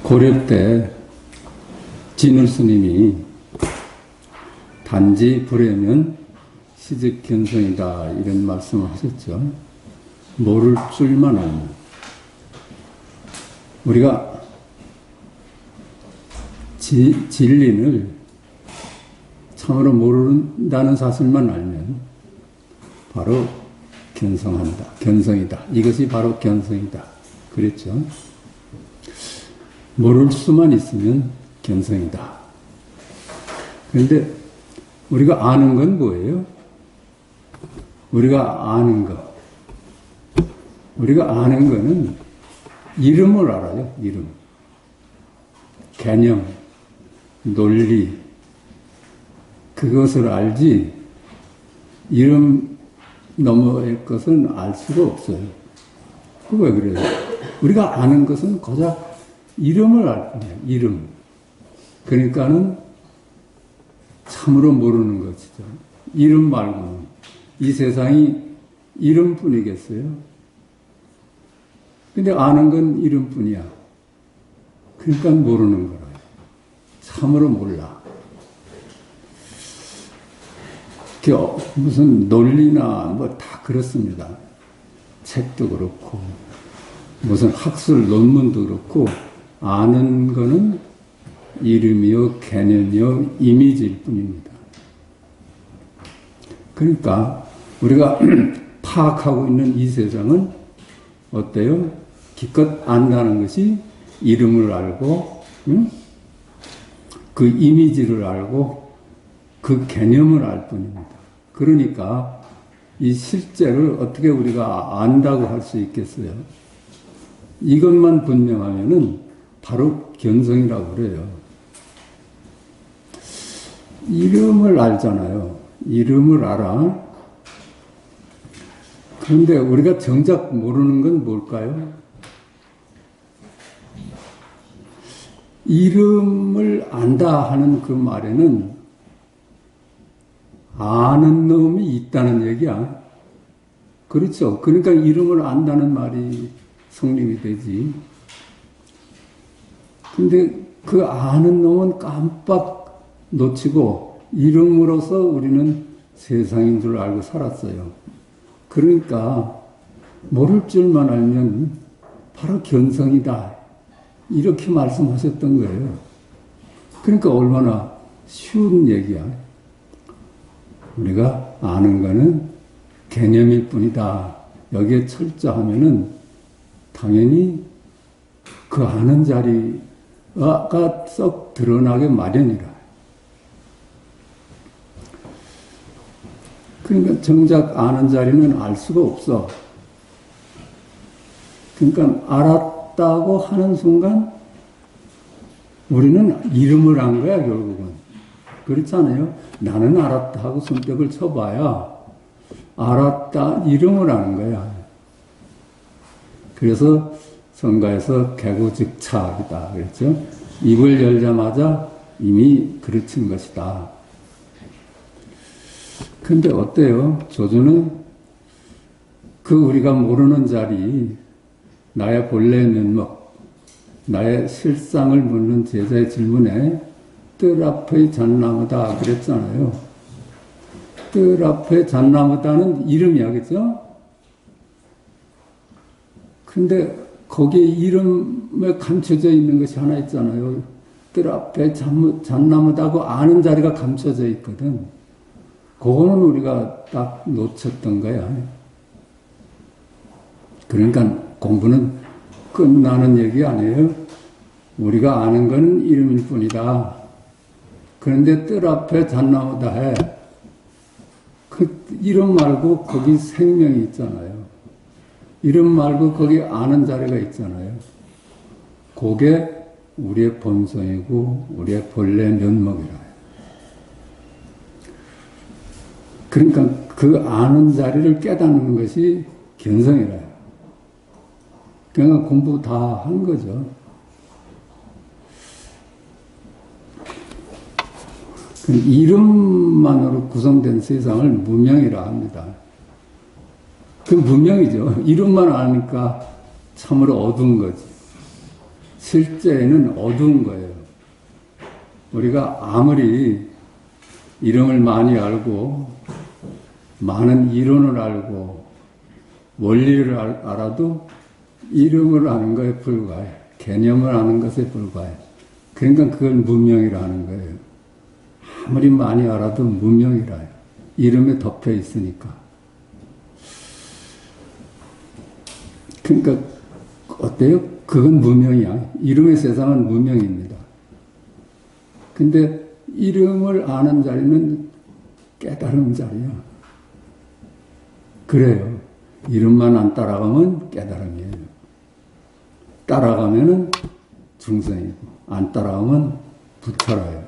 고려 때 진울 스님이 단지 불해면 시즉견성이다 이런 말씀을 하셨죠. 모를 줄만 알면. 우리가 진리를 참으로 모른다는 사실만 알면 바로 견성이다. 이것이 바로 견성이다. 그랬죠. 모를 수만 있으면 견성이다. 그런데 우리가 아는 건 뭐예요? 우리가 아는 거는 이름을 알아요. 이름. 개념, 논리. 그것을 알지 이름 넘어의 것은 알 수가 없어요. 그거 왜 그래요? 우리가 아는 것은 고작 이름을 알 뿐이에요. 이름. 그러니까는 참으로 모르는 것이죠. 이름 말고는. 이 세상이 이름뿐이겠어요? 근데 아는 건 이름뿐이야. 그러니까 모르는 거라. 참으로 몰라. 무슨 논리나 뭐 다 그렇습니다. 책도 그렇고 무슨 학술 논문도 그렇고 아는 거는 이름이요 개념이요 이미지일 뿐입니다. 그러니까 우리가 파악하고 있는 이 세상은 어때요? 기껏 안다는 것이 이름을 알고 그 이미지를 알고 그 개념을 알 뿐입니다. 그러니까 이 실제를 어떻게 우리가 안다고 할 수 있겠어요? 이것만 분명하면은 바로 견성이라고 그래요. 이름을 알잖아요. 이름을 알아. 그런데 우리가 정작 모르는 건 뭘까요? 이름을 안다 하는 그 말에는 아는 놈이 있다는 얘기야. 그렇죠. 그러니까 이름을 안다는 말이 성립이 되지. 근데 그 아는 놈은 깜빡 놓치고 이름으로서 우리는 세상인 줄 알고 살았어요. 그러니까 모를 줄만 알면 바로 견성이다. 이렇게 말씀하셨던 거예요. 그러니까 얼마나 쉬운 얘기야. 우리가 아는 거는 개념일 뿐이다. 여기에 철저하면은 당연히 그 아는 자리가 썩 드러나게 마련이라. 그러니까 정작 아는 자리는 알 수가 없어. 그러니까 알았다고 하는 순간 우리는 이름을 안 거야, 결국은. 그렇잖아요. 나는 알았다 하고 손뼉을 쳐봐야 알았다, 이름을 아는 거야. 그래서 성가에서 개구즉착이다 그랬죠. 입을 열자마자 이미 그르친 것이다. 근데 어때요? 조주는 그 우리가 모르는 자리, 나의 본래 면목, 나의 실상을 묻는 제자의 질문에 뜰 앞의 잣나무다 그랬잖아요. 뜰 앞의 잣나무다는 이름이야, 그죠? 근데 거기에 이름에 감춰져 있는 것이 하나 있잖아요. 뜰 앞에 잣나무다고 아는 자리가 감춰져 있거든. 그거는 우리가 딱 놓쳤던 거야. 그러니까 공부는 끝나는 얘기 아니에요. 우리가 아는 건 이름일 뿐이다. 그런데 뜰 앞에 잣나무다 해. 그 이름 말고 거기 생명이 있잖아요. 이름 말고 거기 아는 자리가 있잖아요. 그게 우리의 본성이고 우리의 본래 면목이라. 그러니까 그 아는 자리를 깨닫는 것이 견성이라요. 그러니까 공부 다 한 거죠. 이름만으로 구성된 세상을 무명이라 합니다. 그 무명이죠. 이름만 아니까 참으로 어두운 거지. 실제는 어두운 거예요. 우리가 아무리 이름을 많이 알고 많은 이론을 알고 원리를 알아도 이름을 아는 것에 불과해. 개념을 아는 것에 불과해. 그러니까 그걸 문명이라는 거예요. 아무리 많이 알아도 문명이라요. 이름에 덮여 있으니까. 그러니까 어때요? 그건 문명이야. 이름의 세상은 문명입니다. 근데 이름을 아는 자리는 깨달음 자리야. 그래요. 이름만 안 따라가면 깨달음이에요. 따라가면은 중생이고, 안 따라가면 부처라요.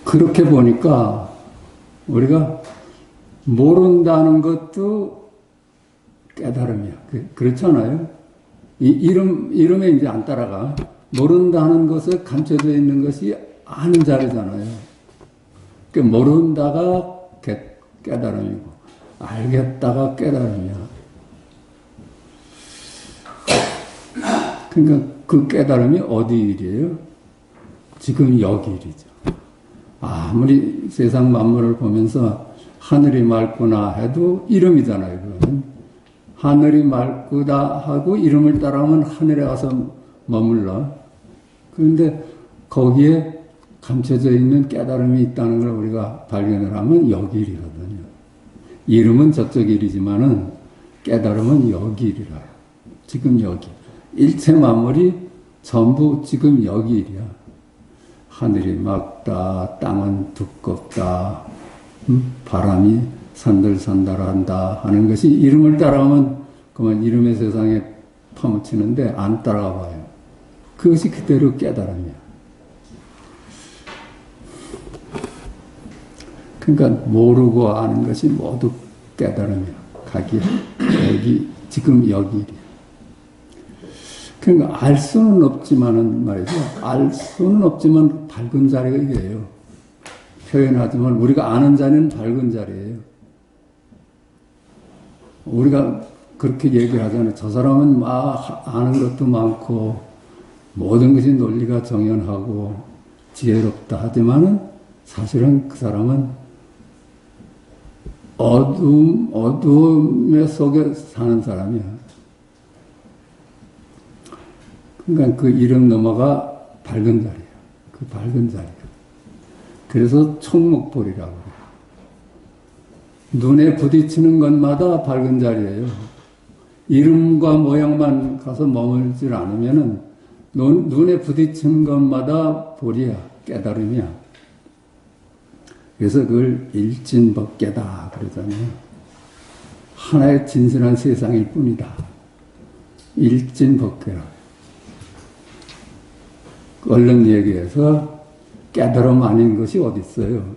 그렇게 보니까 우리가 모른다는 것도 깨달음이야. 그렇잖아요? 이름에 이제 안 따라가. 모른다는 것에 감춰져 있는 것이 아는 자리잖아요. 그러니까 모른다가 깨달음이고, 알겠다가 깨달음이야. 그러니까 그 깨달음이 어디 일이에요? 지금 여기 일이죠. 아무리 세상 만물을 보면서 하늘이 맑구나 해도 이름이잖아요. 그거는. 하늘이 맑구나 하고 이름을 따라하면 하늘에 가서 머물러. 그런데 거기에 감춰져 있는 깨달음이 있다는 걸 우리가 발견을 하면 여기 일이거든요. 이름은 저쪽 일이지만은 깨달음은 여기 일이라. 지금 여기. 일체 만물이 전부 지금 여기 일이야. 하늘이 맑다, 땅은 두껍다, 바람이 산들산달한다 하는 것이 이름을 따라가면 그만 이름의 세상에 파묻히는데 안 따라가 봐요. 그것이 그대로 깨달음이야. 그러니까 모르고 아는 것이 모두 깨달음이야. 가기 여기 지금 여기 일이야. 그러니까 알 수는 없지만은 말이죠. 알 수는 없지만 밝은 자리가 이게요. 표현하지만 우리가 아는 자리는 밝은 자리예요. 우리가 그렇게 얘기를 하잖아요. 저 사람은 막 아는 것도 많고 모든 것이 논리가 정연하고 지혜롭다 하지만은 사실은 그 사람은 어둠의 속에 사는 사람이야. 그러니까 그 이름 넘어가 밝은 자리야. 그 밝은 자리야. 그래서 총목볼이라고 해요. 눈에 부딪히는 것마다 밝은 자리예요. 이름과 모양만 가서 머물질 않으면은 눈에 부딪히는 것마다 볼이야. 깨달음이야. 그래서 그걸 일진법계다 그러잖아요. 하나의 진실한 세상일 뿐이다. 일진법계라. 얼른 얘기해서 깨달음 아닌 것이 어디 있어요?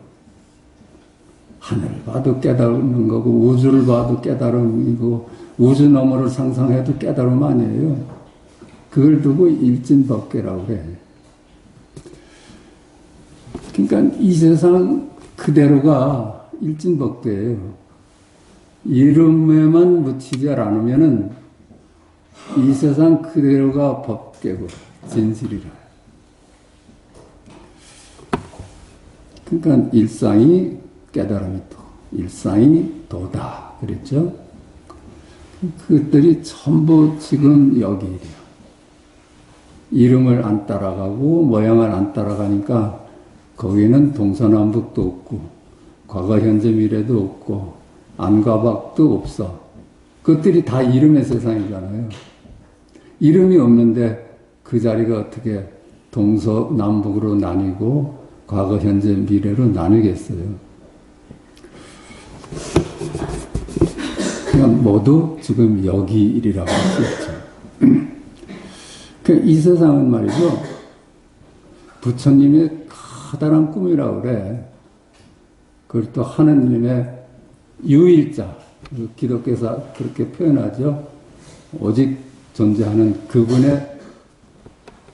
하늘을 봐도 깨달는 거고 우주를 봐도 깨달음이고 우주 너머를 상상해도 깨달음 아니에요. 그걸 두고 일진법계라고 해. 그러니까 이 세상 그대로가 일진법계예요. 이름에만 묻히지 않으면은 이 세상 그대로가 법계고 진실이라. 그러니까 일상이 깨달음이 도, 일상이 도다 그랬죠. 그것들이 전부 지금 여기 일이야. 이름을 안 따라가고 모양을 안 따라가니까 거기는 동서남북도 없고 과거 현재 미래도 없고 안과 밖도 없어. 그것들이 다 이름의 세상이잖아요. 이름이 없는데 그 자리가 어떻게 동서남북으로 나뉘고 과거 현재 미래로 나뉘겠어요. 그냥 모두 지금 여기 일이라고 할 수 있죠. 이 세상은 말이죠. 부처님의 커다란 꿈이라고 그래. 그걸 또 하느님의 유일자, 기독교에서 그렇게 표현하죠. 오직 존재하는 그분의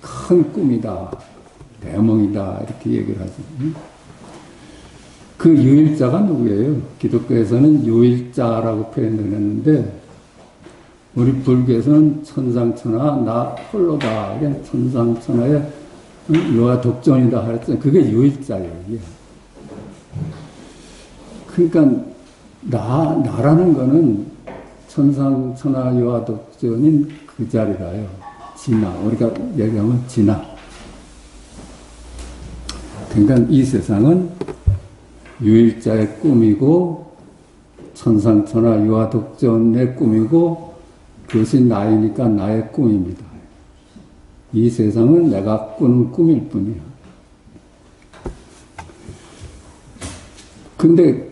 큰 꿈이다, 대몽이다 이렇게 얘기를 하죠. 그 유일자가 누구예요? 기독교에서는 유일자라고 표현을 했는데 우리 불교에서는 천상천하 나 홀로다. 그냥 천상천하의 너가 독존이다 하랬잖아요. 그게 유일자예요. 이게. 그러니까 나라는 거는 천상천하 유아 독존인 그 자리라요. 진화. 우리가 얘기하면 진화. 그러니까 이 세상은 유일자의 꿈이고 천상천하 유아 독존의 꿈이고 그것이 나이니까 나의 꿈입니다. 이 세상은 내가 꾸는 꿈일 뿐이야. 근데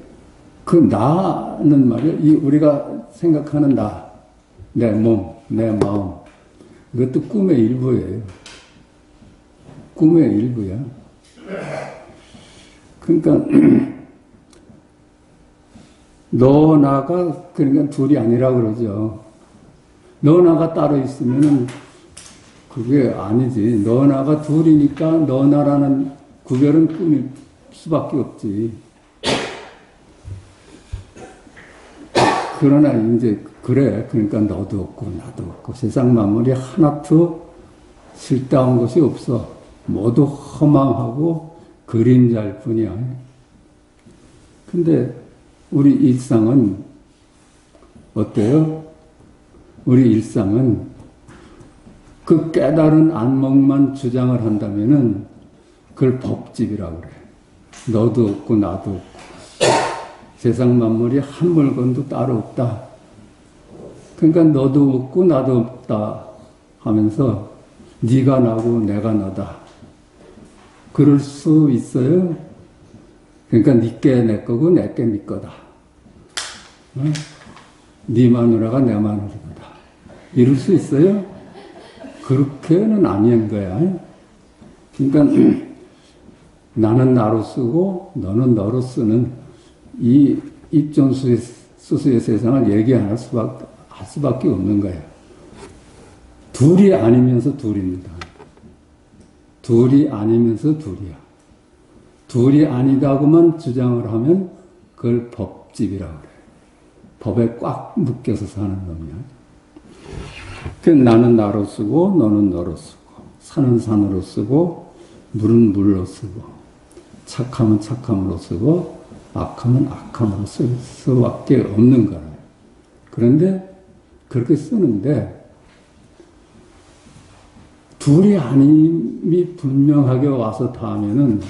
그 나는 말이야, 우리가 생각하는 나, 내 몸, 내 마음, 이것도 꿈의 일부예요. 꿈의 일부야. 그러니까 너 나가 그러니까 둘이 아니라 그러죠. 너 나가 따로 있으면은 그게 아니지. 너 나가 둘이니까 너 나라는 구별은 꿈일 수밖에 없지. 그러나 이제 그래. 그러니까 너도 없고 나도 없고 세상 만물이 하나도 실다운 것이 없어. 모두 허망하고 그림자일 뿐이야. 근데 우리 일상은 어때요? 우리 일상은 그 깨달은 안목만 주장을 한다면은 그걸 법집이라고 그래. 너도 없고 나도 없고 세상 만물이 한 물건도 따로 없다. 그러니까 너도 없고 나도 없다 하면서 네가 나고 내가 너다. 그럴 수 있어요? 그러니까 네게 내 거고 내게 네 거다. 어? 네 마누라가 내 마누라다. 이럴 수 있어요? 그렇게는 아닌 거야. 그러니까 나는 나로 쓰고 너는 너로 쓰는 이 입존수수의 세상을 얘기할 수밖에 없는 거야. 둘이 아니면서 둘입니다. 둘이 아니면서 둘이야. 둘이 아니다고만 주장을 하면 그걸 법집이라고 그래. 법에 꽉 묶여서 사는 놈이야. 그 나는 나로 쓰고 너는 너로 쓰고 산은 산으로 쓰고 물은 물로 쓰고 착함은 착함으로 쓰고 악함은 악함으로 쓸 수밖에 없는 거라. 그런데 그렇게 쓰는데 둘이 아님이 분명하게 와서 닿으면은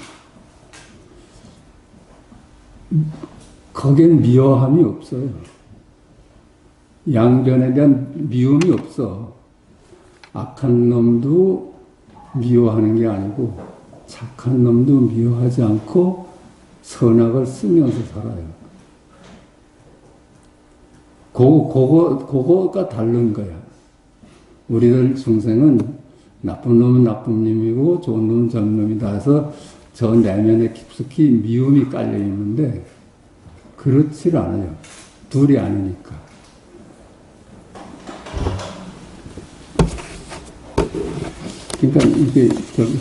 거기엔 미워함이 없어요. 양변에 대한 미움이 없어. 악한 놈도 미워하는 게 아니고 착한 놈도 미워하지 않고 선악을 쓰면서 살아요. 그거가 다른 거야. 우리들 중생은 나쁜 놈은 나쁜 놈이고 좋은 놈은 좋은 놈이다 해서 저 내면에 깊숙이 미움이 깔려 있는데 그렇지 않아요. 둘이 아니니까. 그러니까 이게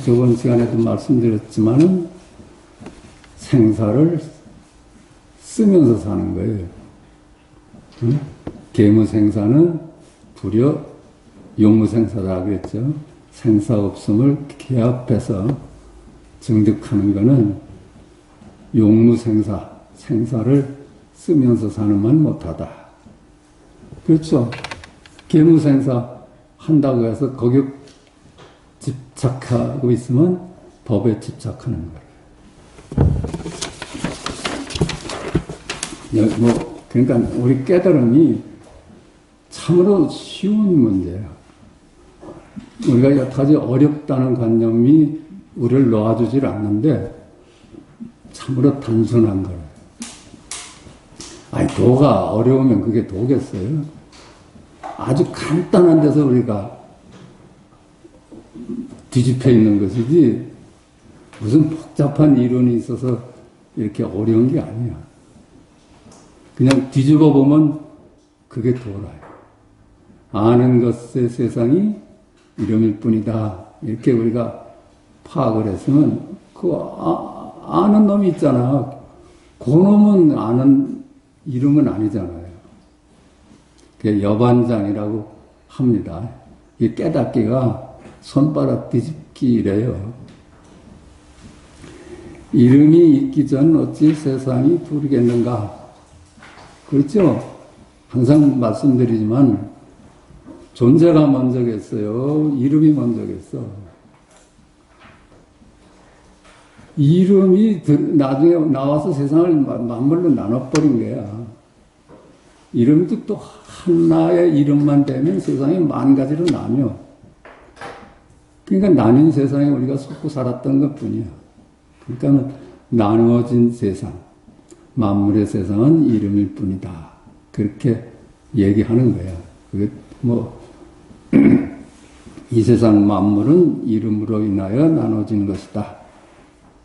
저번 시간에도 말씀드렸지만은 생사를 쓰면서 사는 거예요. 응? 계무생사는 불여 용무생사다 그랬죠. 생사 없음을 개합해서 증득하는 것은 용무생사, 생사를 쓰면서 사는 만 못하다. 그렇죠. 계무생사 한다고 해서 거기 집착하고 있으면 법에 집착하는 거예요. 그러니까 우리 깨달음이 참으로 쉬운 문제예요. 우리가 여태까지 어렵다는 관념이 우리를 놓아주질 않는데 참으로 단순한 거예요. 아니 도가 어려우면 그게 도겠어요? 아주 간단한 데서 우리가 뒤집혀 있는 것이지 무슨 복잡한 이론이 있어서 이렇게 어려운 게 아니야. 그냥 뒤집어 보면 그게 도라요. 아는 것의 세상이 이름일 뿐이다. 이렇게 우리가 파악을 했으면 그 아는 놈이 있잖아. 그놈은 아는 이름은 아니잖아요. 그게 여반장이라고 합니다. 이 깨닫기가 손바닥 뒤집기래요. 이름이 있기 전 어찌 세상이 부르겠는가? 그렇죠? 항상 말씀드리지만 존재가 먼저겠어요? 이름이 먼저겠어? 이름이 나중에 나와서 세상을 만물로 나눠버린 거야. 이름도 또 하나의 이름만 되면 세상이 만 가지로 나뉘어. 그러니까 나뉜 세상에 우리가 속고 살았던 것 뿐이야. 그러니까 나누어진 세상, 만물의 세상은 이름일 뿐이다. 그렇게 얘기하는 거야. 그게 이 세상 만물은 이름으로 인하여 나눠진 것이다.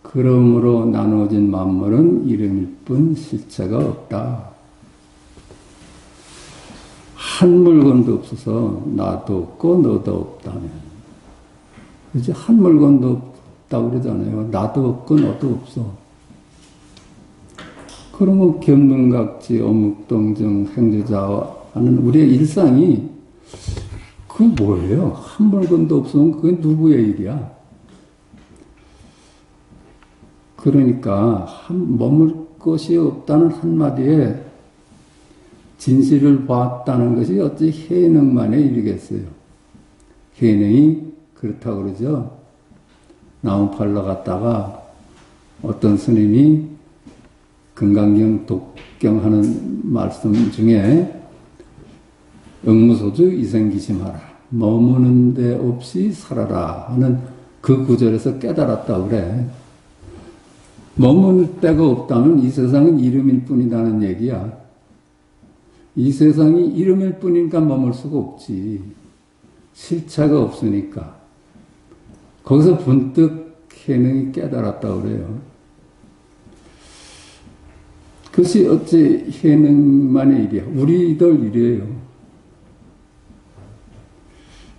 그러므로 나눠진 만물은 이름일 뿐 실체가 없다. 한 물건도 없어서 나도 없고 너도 없다면. 그렇지? 한 물건도 없다고 그러잖아요. 나도 없고 너도 없어. 그러면 견문각지 어묵동정 행주자와 하는 우리의 일상이 그게 뭐예요? 한 물건도 없으면 그게 누구의 일이야? 그러니까 머물 것이 없다는 한마디에 진실을 봤다는 것이 어찌 해능만의 일이겠어요. 해능이 그렇다고 그러죠. 나무 팔러 갔다가 어떤 스님이 금강경 독경하는 말씀 중에 응무소주 이생기심하라 머무는 데 없이 살아라 하는 그 구절에서 깨달았다고 그래. 머무는 데가 없다면 이 세상은 이름일 뿐이라는 얘기야. 이 세상이 이름일 뿐이니까 머물 수가 없지. 실체가 없으니까. 거기서 번뜩 해능이 깨달았다고 그래요. 그것이 어찌 해능만의 일이야. 우리들 일이에요.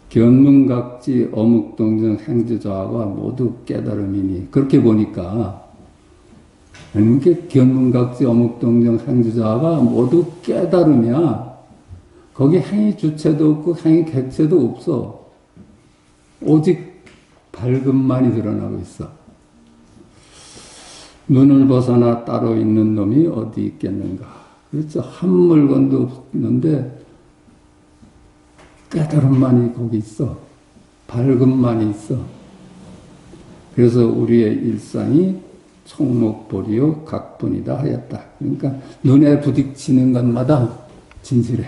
견문각지 어묵동정 행주자가 모두 깨달음이니. 그렇게 보니까 이렇게 견문각지 어묵동정 행주자가 모두 깨달음이야. 거기 행위 주체도 없고 행위 객체도 없어. 오직 밝음만이 드러나고 있어. 눈을 벗어나 따로 있는 놈이 어디 있겠는가. 그렇죠. 한 물건도 없는데 깨달음만이 거기 있어. 밝음만이 있어. 그래서 우리의 일상이 총목보리요 각본이다 하였다. 그러니까 눈에 부딪히는 것마다 진실해.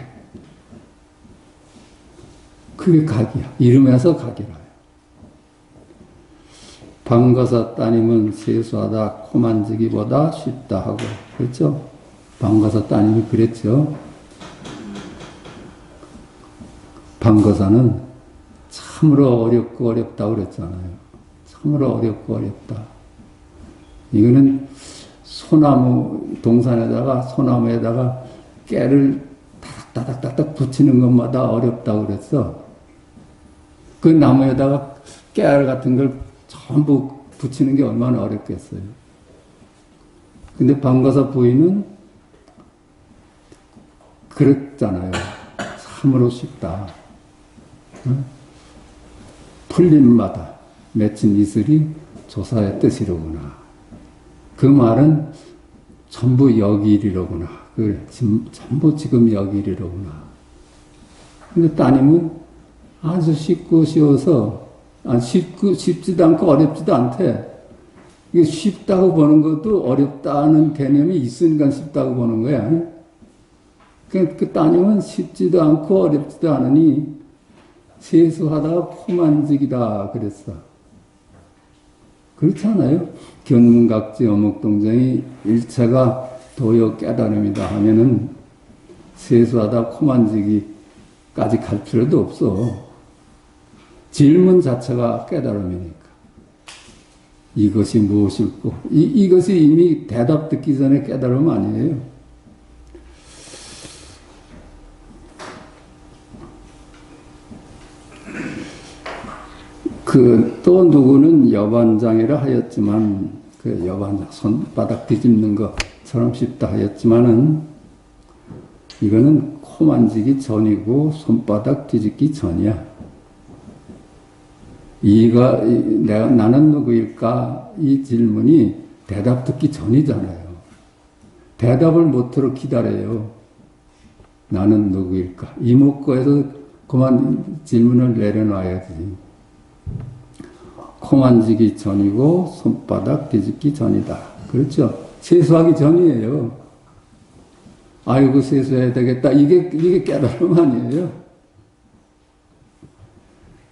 그게 각이야. 이름에서 각이라. 방거사 따님은 세수하다 코 만지기보다 쉽다 하고 그렇죠? 방거사 따님이 그랬죠. 방거사는 참으로 어렵고 어렵다고 그랬잖아요. 참으로 어렵고 어렵다. 이거는 소나무 동산에다가 소나무에다가 깨를 따닥따닥따닥 붙이는 것마다 어렵다고 그랬어. 그 나무에다가 깨알 같은 걸 전부 붙이는 게 얼마나 어렵겠어요. 근데 방거사 부인은 그랬잖아요. 참으로 쉽다. 응? 풀림마다 맺힌 이슬이 조사의 뜻이로구나. 그 말은 전부 여기이리로구나. 그래, 전부 지금 여기이리로구나. 근데 따님은 아주 쉽고 쉬워서 쉽지도 않고 어렵지도 않대. 이게 쉽다고 보는 것도 어렵다는 개념이 있으니까 쉽다고 보는 거야. 그 따님은 쉽지도 않고 어렵지도 않으니 세수하다가 코 만지기다 그랬어. 그렇잖아요. 견문각지 어묵동정이 일체가 도요 깨달음이다 하면은 세수하다 코 만지기까지 갈 필요도 없어. 질문 자체가 깨달음이니까. 이것이 무엇일꼬? 이것이 이미 대답 듣기 전에 깨달음 아니에요. 또 누구는 여반장이라 하였지만, 그 여반장, 손바닥 뒤집는 거, 쉽다 하였지만은 이거는 코 만지기 전이고 손바닥 뒤집기 전이야. 나는 누구일까? 이 질문이 대답 듣기 전이잖아요. 대답을 못하러 기다려요. 나는 누구일까? 이목구에서 그만 질문을 내려놔야지. 코 만지기 전이고 손바닥 뒤집기 전이다. 그렇죠? 세수하기 전이에요. 아이고 세수해야 되겠다. 이게 깨달음 아니에요.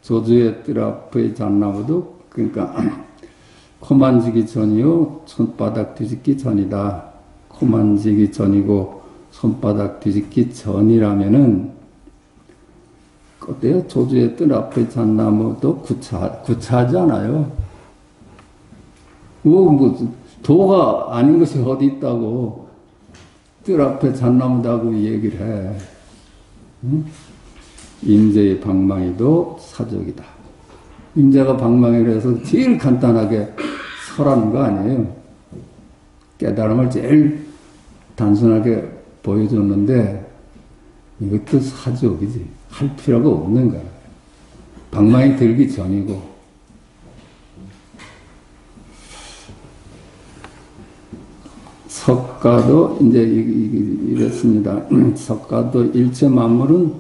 조주의 뜰 앞의 잣나무도 그러니까 코 만지기 전이요 손바닥 뒤집기 전이다. 코 만지기 전이고 손바닥 뒤집기 전이라면은 어때요? 조주의 뜰 앞의 잣나무도 구차하지 않아요. 도가 아닌 것이 어디 있다고 뜰 앞에 잣나무다고 얘기를 해. 응? 임재의 방망이도 사적이다. 임재가 방망이를 해서 제일 간단하게 설하는 거 아니에요. 깨달음을 제일 단순하게 보여줬는데 이것도 사적이지. 할 필요가 없는 거야. 방망이 들기 전이고. 석가도 이제 이랬습니다. 석가도 일체 만물은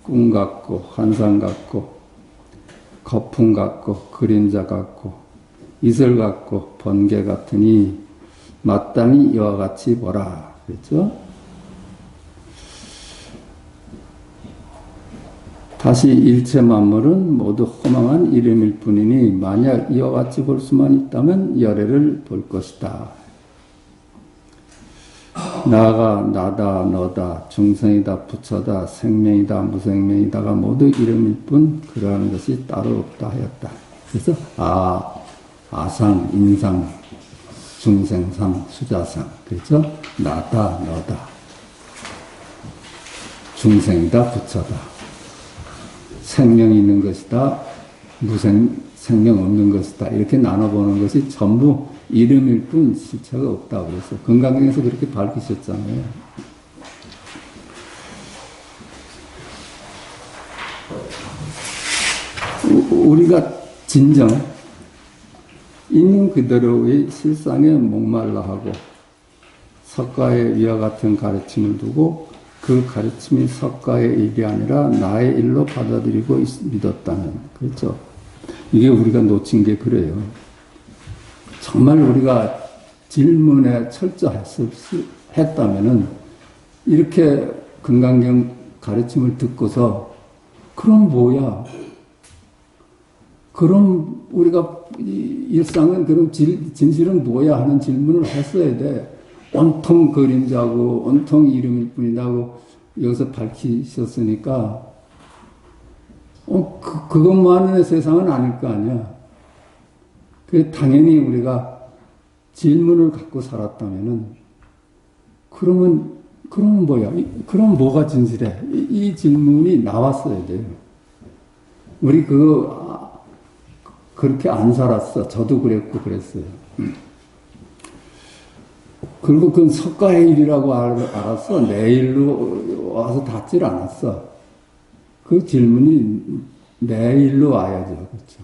꿈 같고 환상 같고 거품 같고 그림자 같고 이슬 같고 번개 같으니 마땅히 이와 같이 보라. 그렇죠? 다시 일체 만물은 모두 허망한 이름일 뿐이니 만약 이와 같이 볼 수만 있다면 열애를 볼 것이다. 나가 나다 너다 중생이다 부처다 생명이다 무생명이다가 모두 이름일 뿐 그러한 것이 따로 없다 하였다. 그래서 아상, 인상, 중생상, 수자상 그렇죠? 나다 너다 중생이다 부처다 생명이 있는 것이다 생명 없는 것이다 이렇게 나눠보는 것이 전부 이름일 뿐 실체가 없다고 그래서 건강경에서 그렇게 밝히셨잖아요. 우리가 진정 있는 그대로의 실상에 목말라 하고 석가의 위와 같은 가르침을 두고 그 가르침이 석가의 일이 아니라 나의 일로 받아들이고 믿었다면 그렇죠. 이게 우리가 놓친 게 그래요. 정말 우리가 질문에 철저했다면은 이렇게 금강경 가르침을 듣고서 그럼 뭐야? 그럼 우리가 일상은 그럼 진실은 뭐야 하는 질문을 했어야 돼. 온통 그림자고 온통 이름일 뿐이라고 여기서 밝히셨으니까 그것만의 세상은 아닐 거 아니야. 당연히 우리가 질문을 갖고 살았다면은 그러면 뭐야? 그럼 뭐가 진실해? 이 질문이 나왔어야 돼요. 우리 그렇게 안 살았어. 저도 그랬고 그랬어요. 그리고 그건 석가의 일이라고 알았어. 내 일로 와서 닿질 않았어. 그 질문이 내 일로 와야죠. 그렇죠.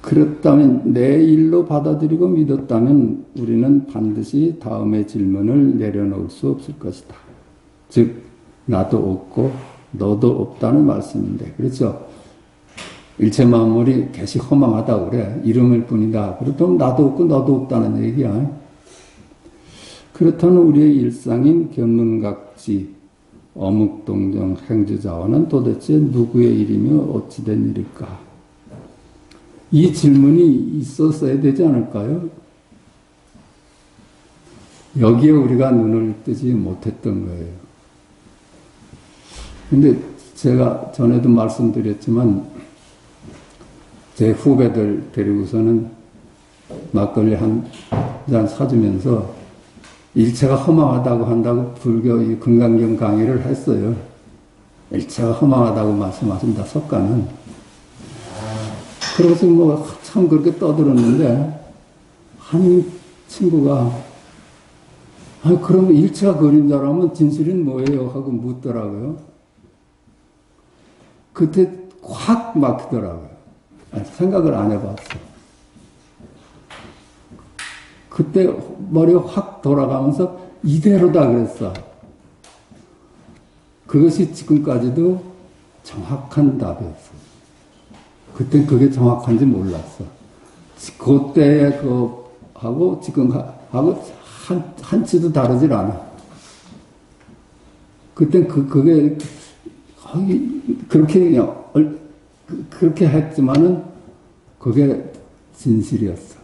그렇다면 내 일로 받아들이고 믿었다면 우리는 반드시 다음의 질문을 내려놓을 수 없을 것이다. 즉 나도 없고 너도 없다는 말씀인데 그렇죠. 일체 만물이 개시 허망하다고 그래. 이름일 뿐이다. 그렇다면 나도 없고 너도 없다는 얘기야. 그렇다면 우리의 일상인 견문각지, 어묵동정, 행주자원은 도대체 누구의 일이며 어찌된 일일까? 이 질문이 있었어야 되지 않을까요? 여기에 우리가 눈을 뜨지 못했던 거예요. 근데 제가 전에도 말씀드렸지만 제 후배들 데리고서는 막걸리 한 잔 사주면서 일체가 허망하다고 한다고 불교 이 금강경 강의를 했어요. 일체가 허망하다고 말씀하신다, 석가는. 그래서 참 그렇게 떠들었는데 한 친구가 그럼 일체가 그림자라면 진실은 뭐예요? 하고 묻더라고요. 그때 확 막히더라고요. 생각을 안 해봤어. 그때 머리가 확 돌아가면서 이대로다 그랬어. 그것이 지금까지도 정확한 답이었어. 그때 그게 정확한지 몰랐어. 그때의 하고 지금 하고 한치도 다르질 않아. 그때 그게 그렇게 그냥 그렇게 했지만은 그게 진실이었어.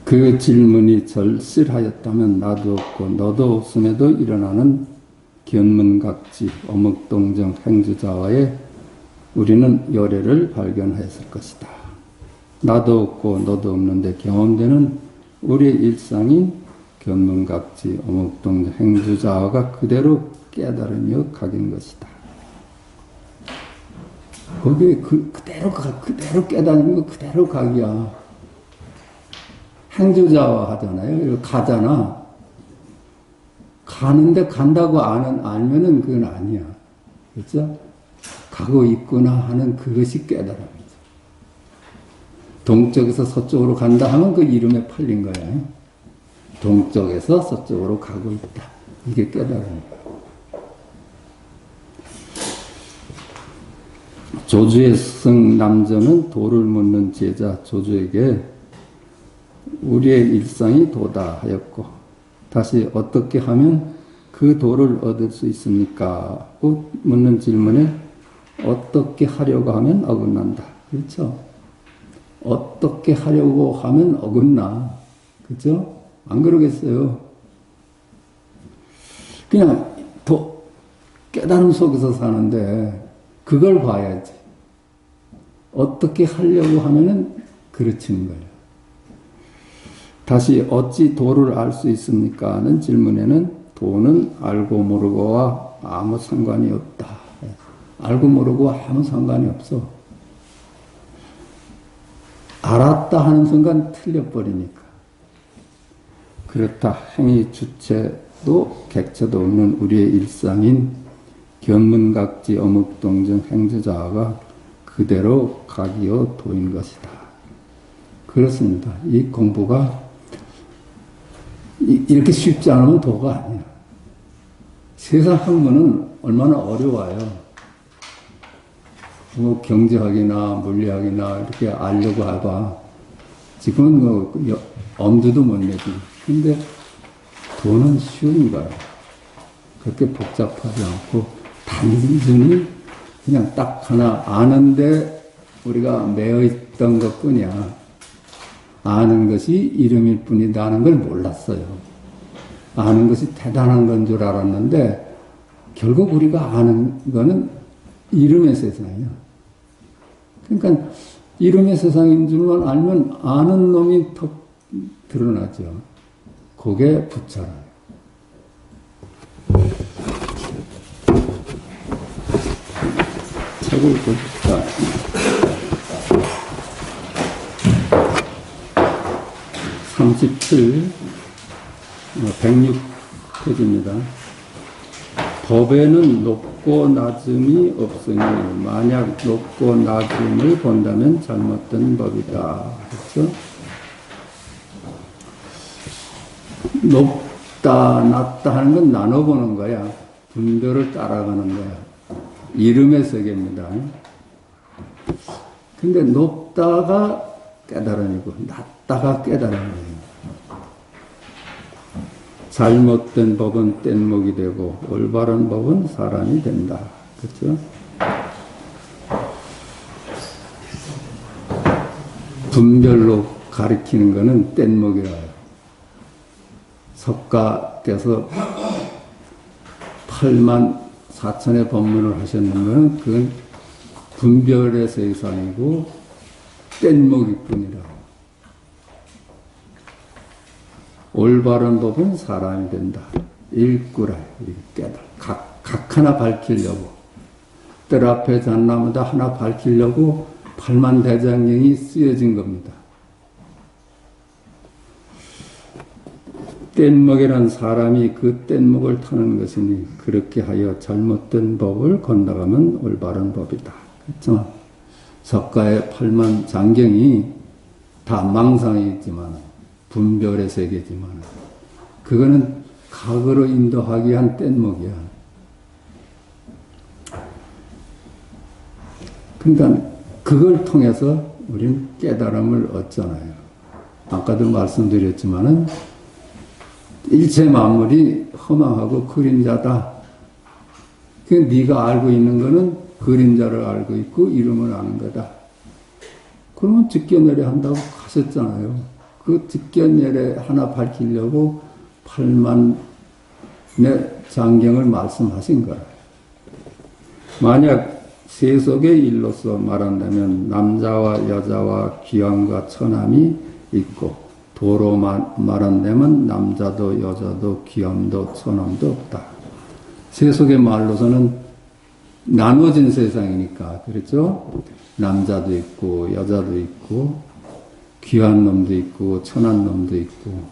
그 질문이 절실하였다면 나도 없고 너도 없음에도 일어나는 견문각지, 어묵동정 행주자와의 우리는 열애를 발견했을 것이다. 나도 없고 너도 없는데 경험되는 우리의 일상인 견문각지, 어묵동정 행주자와가 그대로 깨달으며 각인 것이다. 거기에 그대로 깨달으면 거 그대로 각이야. 행주자와 하잖아요. 이거 가잖아. 가는데 간다고 알면은 그건 아니야. 그렇죠? 가고 있구나 하는 그것이 깨달음이죠. 동쪽에서 서쪽으로 간다 하면 그 이름에 팔린 거야. 동쪽에서 서쪽으로 가고 있다. 이게 깨달음이에요. 조주의 스승 남전은 도를 묻는 제자 조주에게 우리의 일상이 도다 하였고 다시 어떻게 하면 그 도를 얻을 수 있습니까? 묻는 질문에 어떻게 하려고 하면 어긋난다. 그렇죠? 어떻게 하려고 하면 어긋나. 그렇죠? 안 그러겠어요? 그냥 깨달음 속에서 사는데 그걸 봐야지. 어떻게 하려고 하면은 그르치는 거예요. 다시 어찌 도를 알 수 있습니까? 하는 질문에는 도는 알고 모르고와 아무 상관이 없다. 알고 모르고 아무 상관이 없어. 알았다 하는 순간 틀려버리니까. 그렇다. 행위 주체도 객체도 없는 우리의 일상인 견문각지 어묵동정 행주자가 그대로 각이요 도인 것이다. 그렇습니다. 이 공부가 이렇게 쉽지 않으면 도가 아니야. 세상 학문은 얼마나 어려워요. 뭐 경제학이나 물리학이나 이렇게 알려고 해봐. 지금은 뭐 엄두도 못 내지. 근데 도는 쉬운 거야. 그렇게 복잡하지 않고 단순히 그냥 딱 하나 아는데 우리가 매여 있던 것 뿐이야. 아는 것이 이름일 뿐이다 하는 걸 몰랐어요. 아는 것이 대단한 건 줄 알았는데 결국 우리가 아는 거는 이름의 세상이야. 그러니까 이름의 세상인 줄만 알면 아는 놈이 더 드러나죠. 그게 부처라요. 책을 봅시다. 37, 106페이지입니다. 법에는 높고 낮음이 없으니 만약 높고 낮음을 본다면 잘못된 법이다. 그렇죠? 높다, 낮다 하는 건 나눠보는 거야. 분별을 따라가는 거야. 이름의 세계입니다. 근데 높다가 깨달음이고 낮다가 깨달음이에요. 잘못된 법은 뗏목이 되고 올바른 법은 사람이 된다. 그렇죠? 분별로 가리키는 것은 뗏목이라 해요. 석가께서 84,000의 법문을 하셨는 것은 그건 분별의 세상이고 뗏목일 뿐이라고. 올바른 법은 사람이 된다. 일구라. 깨달. 각 하나 밝히려고. 뜰 앞에 잣나무다 하나 밝히려고 팔만대장경이 쓰여진 겁니다. 뗏목이란 사람이 그 뗏목을 타는 것이니 그렇게 하여 잘못된 법을 건너가면 올바른 법이다. 그렇죠? 석가의 팔만장경이 다 망상이 있지만 분별의 세계지만 그거는 각으로 인도하기 위한 뗏목이야. 그러니까 그걸 통해서 우리는 깨달음을 얻잖아요. 아까도 말씀드렸지만은 일체 만물이 허망하고 그림자다. 그 네가 알고 있는 거는 그림자를 알고 있고 이름을 아는 거다. 그러면 직견예래 한다고 하셨잖아요. 그 직견예래 하나 밝히려고 8만의 장경을 말씀하신 거라. 만약 세속의 일로서 말한다면 남자와 여자와 귀함과 처남이 있고 도로 말한다면 남자도 여자도 귀함도 처남도 없다. 세속의 말로서는 나눠진 세상이니까 그렇죠? 남자도 있고 여자도 있고 귀한 놈도 있고 천한 놈도 있고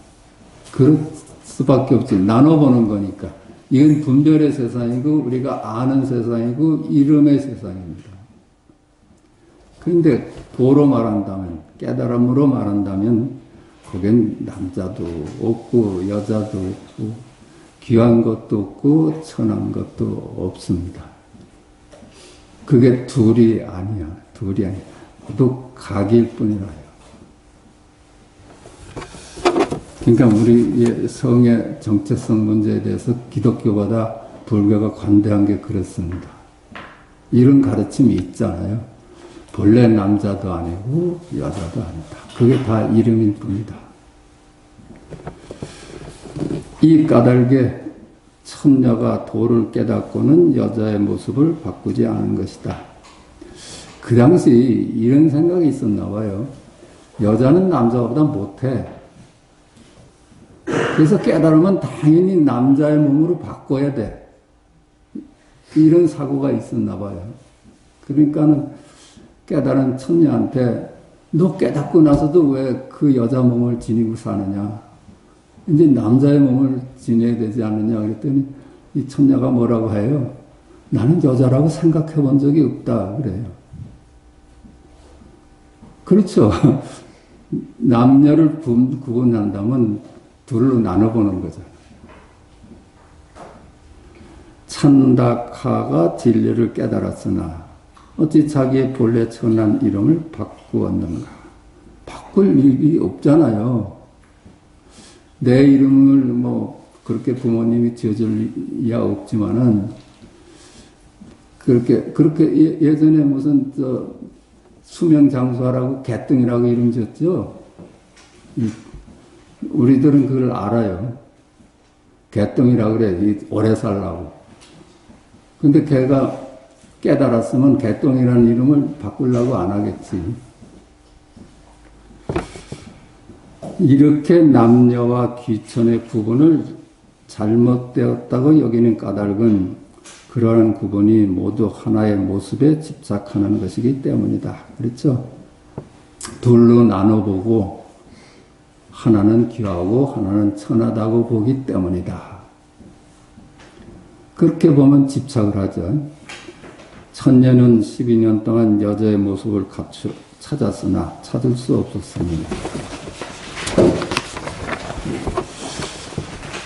그럴 수밖에 없지. 나눠보는 거니까. 이건 분별의 세상이고 우리가 아는 세상이고 이름의 세상입니다. 그런데 도로 말한다면 깨달음으로 말한다면 거긴 남자도 없고 여자도 없고 귀한 것도 없고 천한 것도 없습니다. 그게 둘이 아니야. 둘이 아니야. 모두 각일 뿐이라요. 그러니까 우리 성의 정체성 문제에 대해서 기독교보다 불교가 관대한 게 그렇습니다. 이런 가르침이 있잖아요. 본래 남자도 아니고 여자도 아니다. 그게 다 이름일 뿐이다. 이 까닭에 천녀가 도를 깨닫고는 여자의 모습을 바꾸지 않은 것이다. 그 당시 이런 생각이 있었나 봐요. 여자는 남자보다 못해. 그래서 깨달으면 당연히 남자의 몸으로 바꿔야 돼. 이런 사고가 있었나 봐요. 그러니까는 깨달은 천녀한테 너 깨닫고 나서도 왜 그 여자 몸을 지니고 사느냐. 이제 남자의 몸을 지내야 되지 않느냐. 그랬더니 이 천녀가 뭐라고 해요? 나는 여자라고 생각해 본 적이 없다. 그래요. 그렇죠. 남녀를 구분한다면 둘로 나눠보는 거잖아요. 찬다카가 진리를 깨달았으나 어찌 자기의 본래 천한 이름을 바꾸었는가. 바꿀 일이 없잖아요. 내 이름을 뭐 그렇게 부모님이 지어줄 리야 없지만은 그렇게 예전에 무슨 수명장수하라고 개똥이라고 이름 지었죠. 우리들은 그걸 알아요. 개똥이라고 그래. 오래 살라고. 근데 걔가 깨달았으면 개똥이라는 이름을 바꾸려고 안 하겠지. 이렇게 남녀와 귀천의 구분을 잘못되었다고 여기는 까닭은 그러한 구분이 모두 하나의 모습에 집착하는 것이기 때문이다. 그렇죠? 둘로 나눠보고 하나는 귀하고 하나는 천하다고 보기 때문이다. 그렇게 보면 집착을 하죠. 천년은 12년 동안 여자의 모습을 찾았으나 찾을 수 없었으니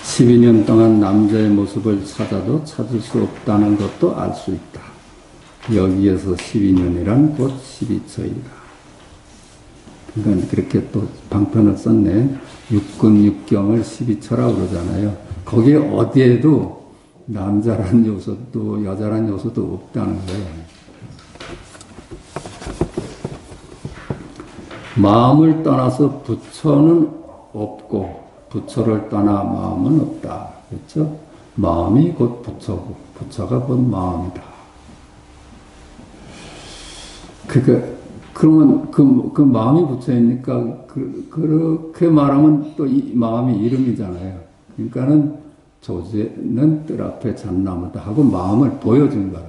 12년 동안 남자의 모습을 찾아도 찾을 수 없다는 것도 알 수 있다. 여기에서 12년이란 곧 12처이다. 그러니까 그렇게 또 방편을 썼네. 육근육경을 12처라고 그러잖아요. 거기에 어디에도 남자란 요소도 여자란 요소도 없다는 거예요. 마음을 떠나서 부처는 없고 부처를 떠나 마음은 없다. 그렇죠? 마음이 곧 부처고 부처가 곧 마음이다. 그러면 그 마음이 부처이니까 그렇게 말하면 또 이 마음이 이름이잖아요. 그러니까는 조제는 뜰 앞에 잣나무다 하고 마음을 보여준 거라.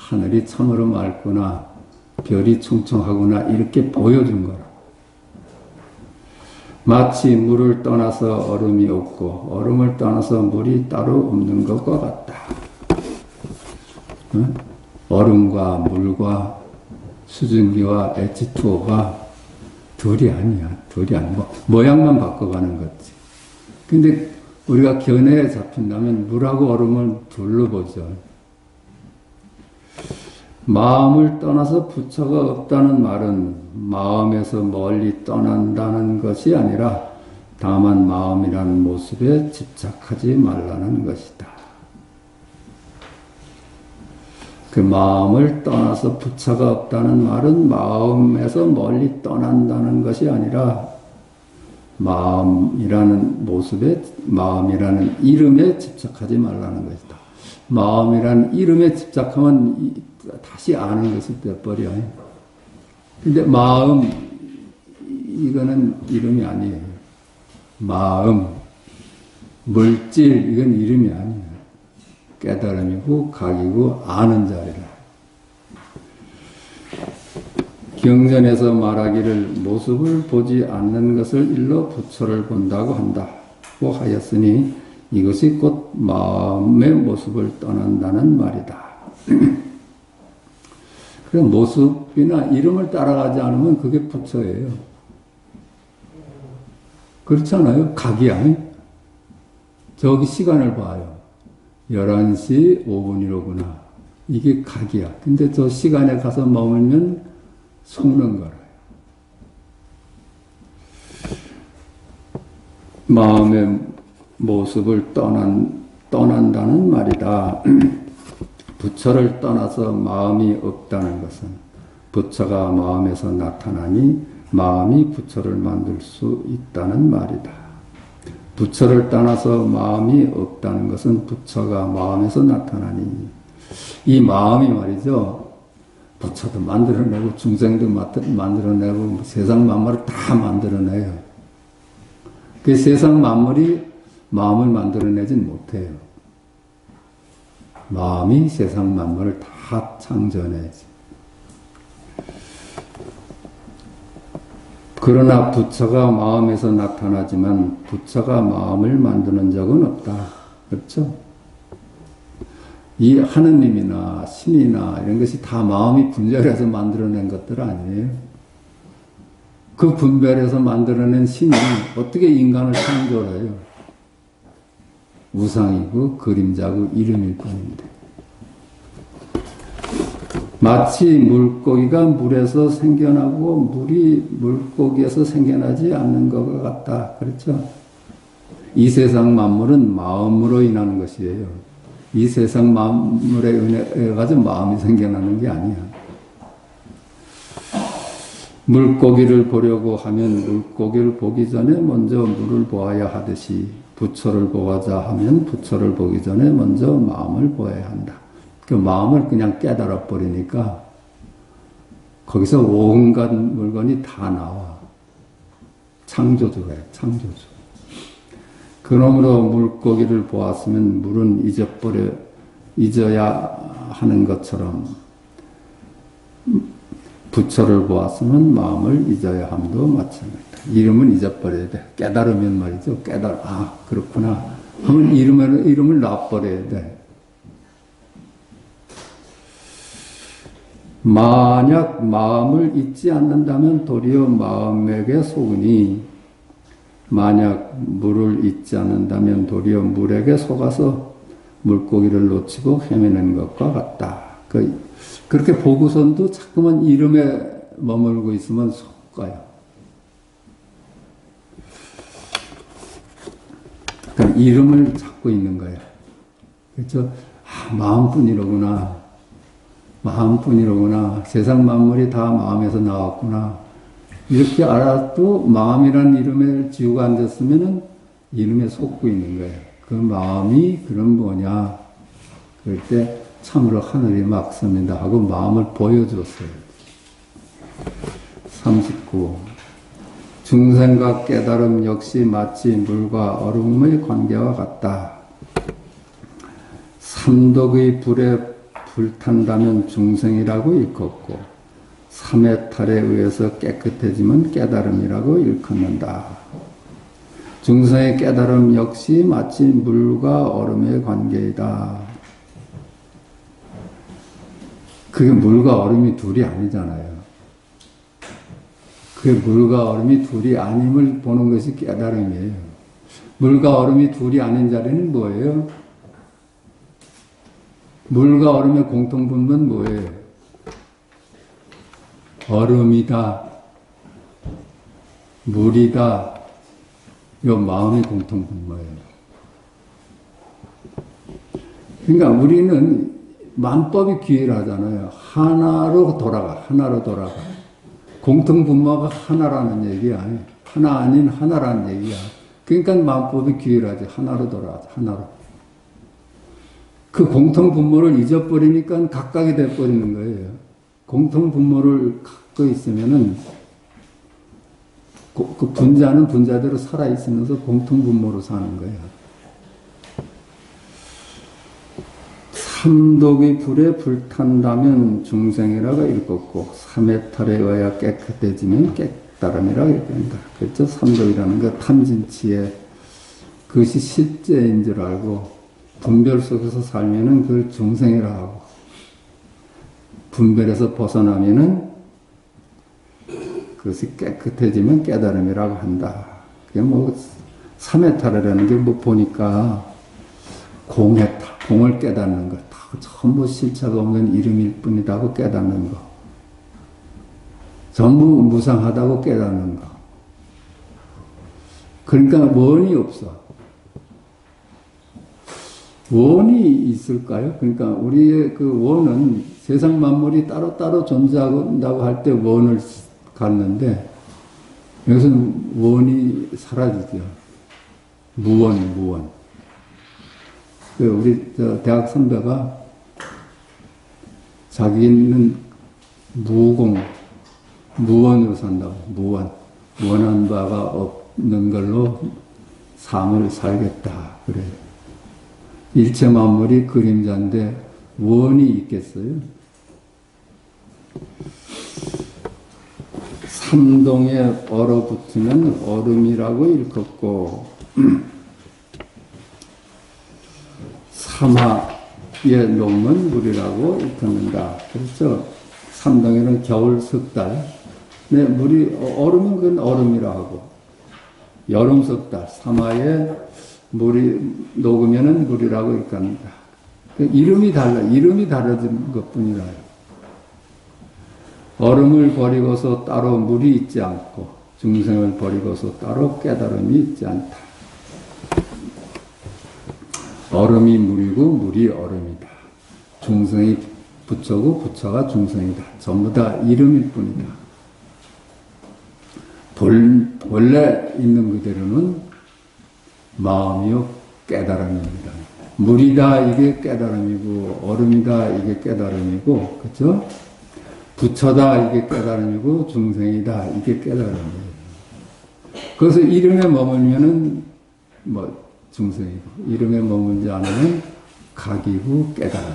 하늘이 참으로 맑구나, 별이 충청하구나, 이렇게 보여준 거라. 마치 물을 떠나서 얼음이 없고 얼음을 떠나서 물이 따로 없는 것과 같다. 응? 얼음과 물과 수증기와 H2O가 둘이 아니야. 둘이 아니고 모양만 바꿔가는 거지. 근데 우리가 견해에 잡힌다면 물하고 얼음을 둘로 보죠. 마음을 떠나서 부처가 없다는 말은 마음에서 멀리 떠난다는 것이 아니라 다만 마음이라는 모습에 집착하지 말라는 것이다. 그 마음을 떠나서 부처가 없다는 말은 마음에서 멀리 떠난다는 것이 아니라 마음이라는 모습에, 마음이라는 이름에 집착하지 말라는 것이다. 마음이라는 이름에 집착하면 다시 아는 것이 되어버려요. 근데 마음, 이거는 이름이 아니에요. 마음, 물질, 이건 이름이 아니에요. 깨달음이고 각이고 아는 자리라. 경전에서 말하기를 모습을 보지 않는 것을 일러 부처를 본다고 한다고 하였으니 이것이 곧 마음의 모습을 떠난다는 말이다. 그 모습이나 이름을 따라가지 않으면 그게 부처예요. 그렇잖아요. 각이야. 저기 시간을 봐요. 11시 5분이로구나. 이게 각이야. 근데 저 시간에 가서 머물면 속는 거라요. 마음의 모습을 떠난다는 말이다. 부처를 떠나서 마음이 없다는 것은 부처가 마음에서 나타나니 마음이 부처를 만들 수 있다는 말이다. 부처를 떠나서 마음이 없다는 것은 부처가 마음에서 나타나니 이 마음이 말이죠. 부처도 만들어내고 중생도 만들어내고 세상 만물을 다 만들어내요. 그 세상 만물이 마음을 만들어내진 못해요. 마음이 세상 만물을 다 창조해내지. 그러나 부처가 마음에서 나타나지만 부처가 마음을 만드는 적은 없다. 그렇죠? 이 하느님이나 신이나 이런 것이 다 마음이 분별해서 만들어낸 것들 아니에요. 그 분별해서 만들어낸 신이 어떻게 인간을 창조해요? 우상이고 그림자고 이름일 뿐인데. 마치 물고기가 물에서 생겨나고 물이 물고기에서 생겨나지 않는 것과 같다. 그렇죠? 이 세상 만물은 마음으로 인하는 것이에요. 이 세상 만물에 의해 가지고 마음이 생겨나는 게 아니야. 물고기를 보려고 하면 물고기를 보기 전에 먼저 물을 보아야 하듯이 부처를 보고자 하면 부처를 보기 전에 먼저 마음을 보아야 한다. 그 마음을 그냥 깨달아 버리니까 거기서 온갖 물건이 다 나와. 창조주예요. 창조주. 그러므로 물고기를 보았으면 물은 잊어야 하는 것처럼 부처를 보았으면 마음을 잊어야 함도 마찬가지다. 이름은 잊어버려야 돼. 깨달으면 말이죠. 아, 그렇구나. 하면 이름을 놔버려야 돼. 만약 마음을 잊지 않는다면 도리어 마음에게 속으니 만약 물을 잊지 않는다면 도리어 물에게 속아서 물고기를 놓치고 헤매는 것과 같다. 그렇게 보고선도 자꾸만 이름에 머물고 있으면 속가요. 그러니까 이름을 찾고 있는 거예요. 그렇죠? 아, 마음뿐이로구나. 마음뿐이로구나. 세상 만물이 다 마음에서 나왔구나. 이렇게 알아도 마음이라는 이름에 지우가 안 됐으면은 이름에 속고 있는 거예요. 그 마음이 그럼 뭐냐. 그럴 때 참으로 하늘이 막습니다 하고 마음을 보여줬어요. 39. 중생과 깨달음 역시 마치 물과 얼음의 관계와 같다. 삼독의 불에 불탄다면 중생이라고 일컫고 삼의 탈에 의해서 깨끗해지면 깨달음이라고 일컫는다. 중생의 깨달음 역시 마치 물과 얼음의 관계이다. 그게 물과 얼음이 둘이 아니잖아요. 그게 물과 얼음이 둘이 아님을 보는 것이 깨달음이에요. 물과 얼음이 둘이 아닌 자리는 뭐예요? 물과 얼음의 공통분모는 뭐예요? 얼음이다, 물이다, 이 마음의 공통분모예요. 그러니까 우리는 만법이 귀일하잖아요. 하나로 돌아가. 공통분모가 하나라는 얘기야. 하나 아닌 하나라는 얘기야. 그러니까 만법이 귀일하지. 하나로 돌아가자. 하나로. 그 공통분모를 잊어버리니까 각각이 돼버리는 거예요. 공통분모를 갖고 있으면은 그 분자는 분자대로 살아있으면서 공통분모로 사는 거예요. 삼독이 불에 불탄다면 중생이라고 일컫고 삼의 탈에 의하여 깨끗해지면 깨달음이라고 일컫는다. 그렇죠? 삼독이라는 거 탐진치에 그것이 실제인 줄 알고 분별 속에서 살면은 그걸 중생이라 하고 분별에서 벗어나면은 그것이 깨끗해지면 깨달음이라고 한다. 그게 뭐 삼의 탈이라는 게 뭐 보니까 공의 탈, 공을 깨닫는 것, 다 전부 실체가 없는 이름일 뿐이다고 깨닫는 것, 전부 무상하다고 깨닫는 것. 그러니까 원이 없어. 원이 있을까요? 그러니까 우리의 그 원은 세상 만물이 따로따로 존재한다고 할 때 원을 갖는데 여기서는 원이 사라지죠. 무원. 우리 대학 선배가 자기는 무원으로 산다고. 원한 바가 없는 걸로 삶을 살겠다. 그래요. 일체 만물이 그림자인데 원이 있겠어요? 삼동에 얼어붙으면 얼음이라고 일컫고 삼하에 녹는 물이라고 일컫는다. 그렇죠? 삼동에는 겨울 석 달, 네, 물이 얼으면 그건 얼음이라 하고 여름 석 달, 삼하에 물이 녹으면은 물이라고 일컫는다. 이름이 달라진 것 뿐이라요. 얼음을 버리고서 따로 물이 있지 않고 중생을 버리고서 따로 깨달음이 있지 않다. 얼음이 물이고 물이 얼음이다. 중생이 부처고 부처가 중생이다. 전부 다 이름일 뿐이다. 원래 있는 그대로는 마음이요 깨달음입니다. 물이다 이게 깨달음이고 얼음이다 이게 깨달음이고 그렇죠? 부처다 이게 깨달음이고 중생이다 이게 깨달음이에요. 그래서 이름에 머물면은 뭐 중생이고 이름에 머물지 않으면 각이고 깨달음.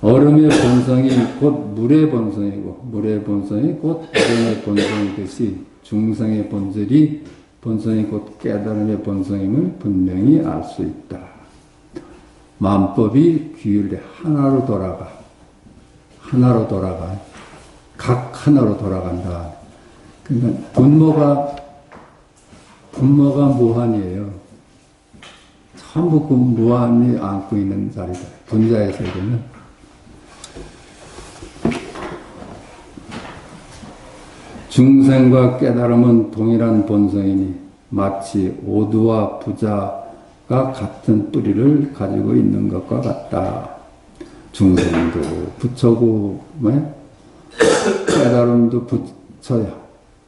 얼음의 본성이 곧 물의 본성이고 물의 본성이 곧 얼음의 본성이듯이 중생의 본성이 곧 깨달음의 본성임을 분명히 알 수 있다. 만법이 규율에 하나로 돌아가. 각 하나로 돌아간다. 그러니까 분모가 무한이에요. 전부 그 무한이 안고 있는 자리다. 분자의 세계는. 중생과 깨달음은 동일한 본성이니 마치 오두와 부자가 같은 뿌리를 가지고 있는 것과 같다. 중생도 부처고 깨달음도 부처야.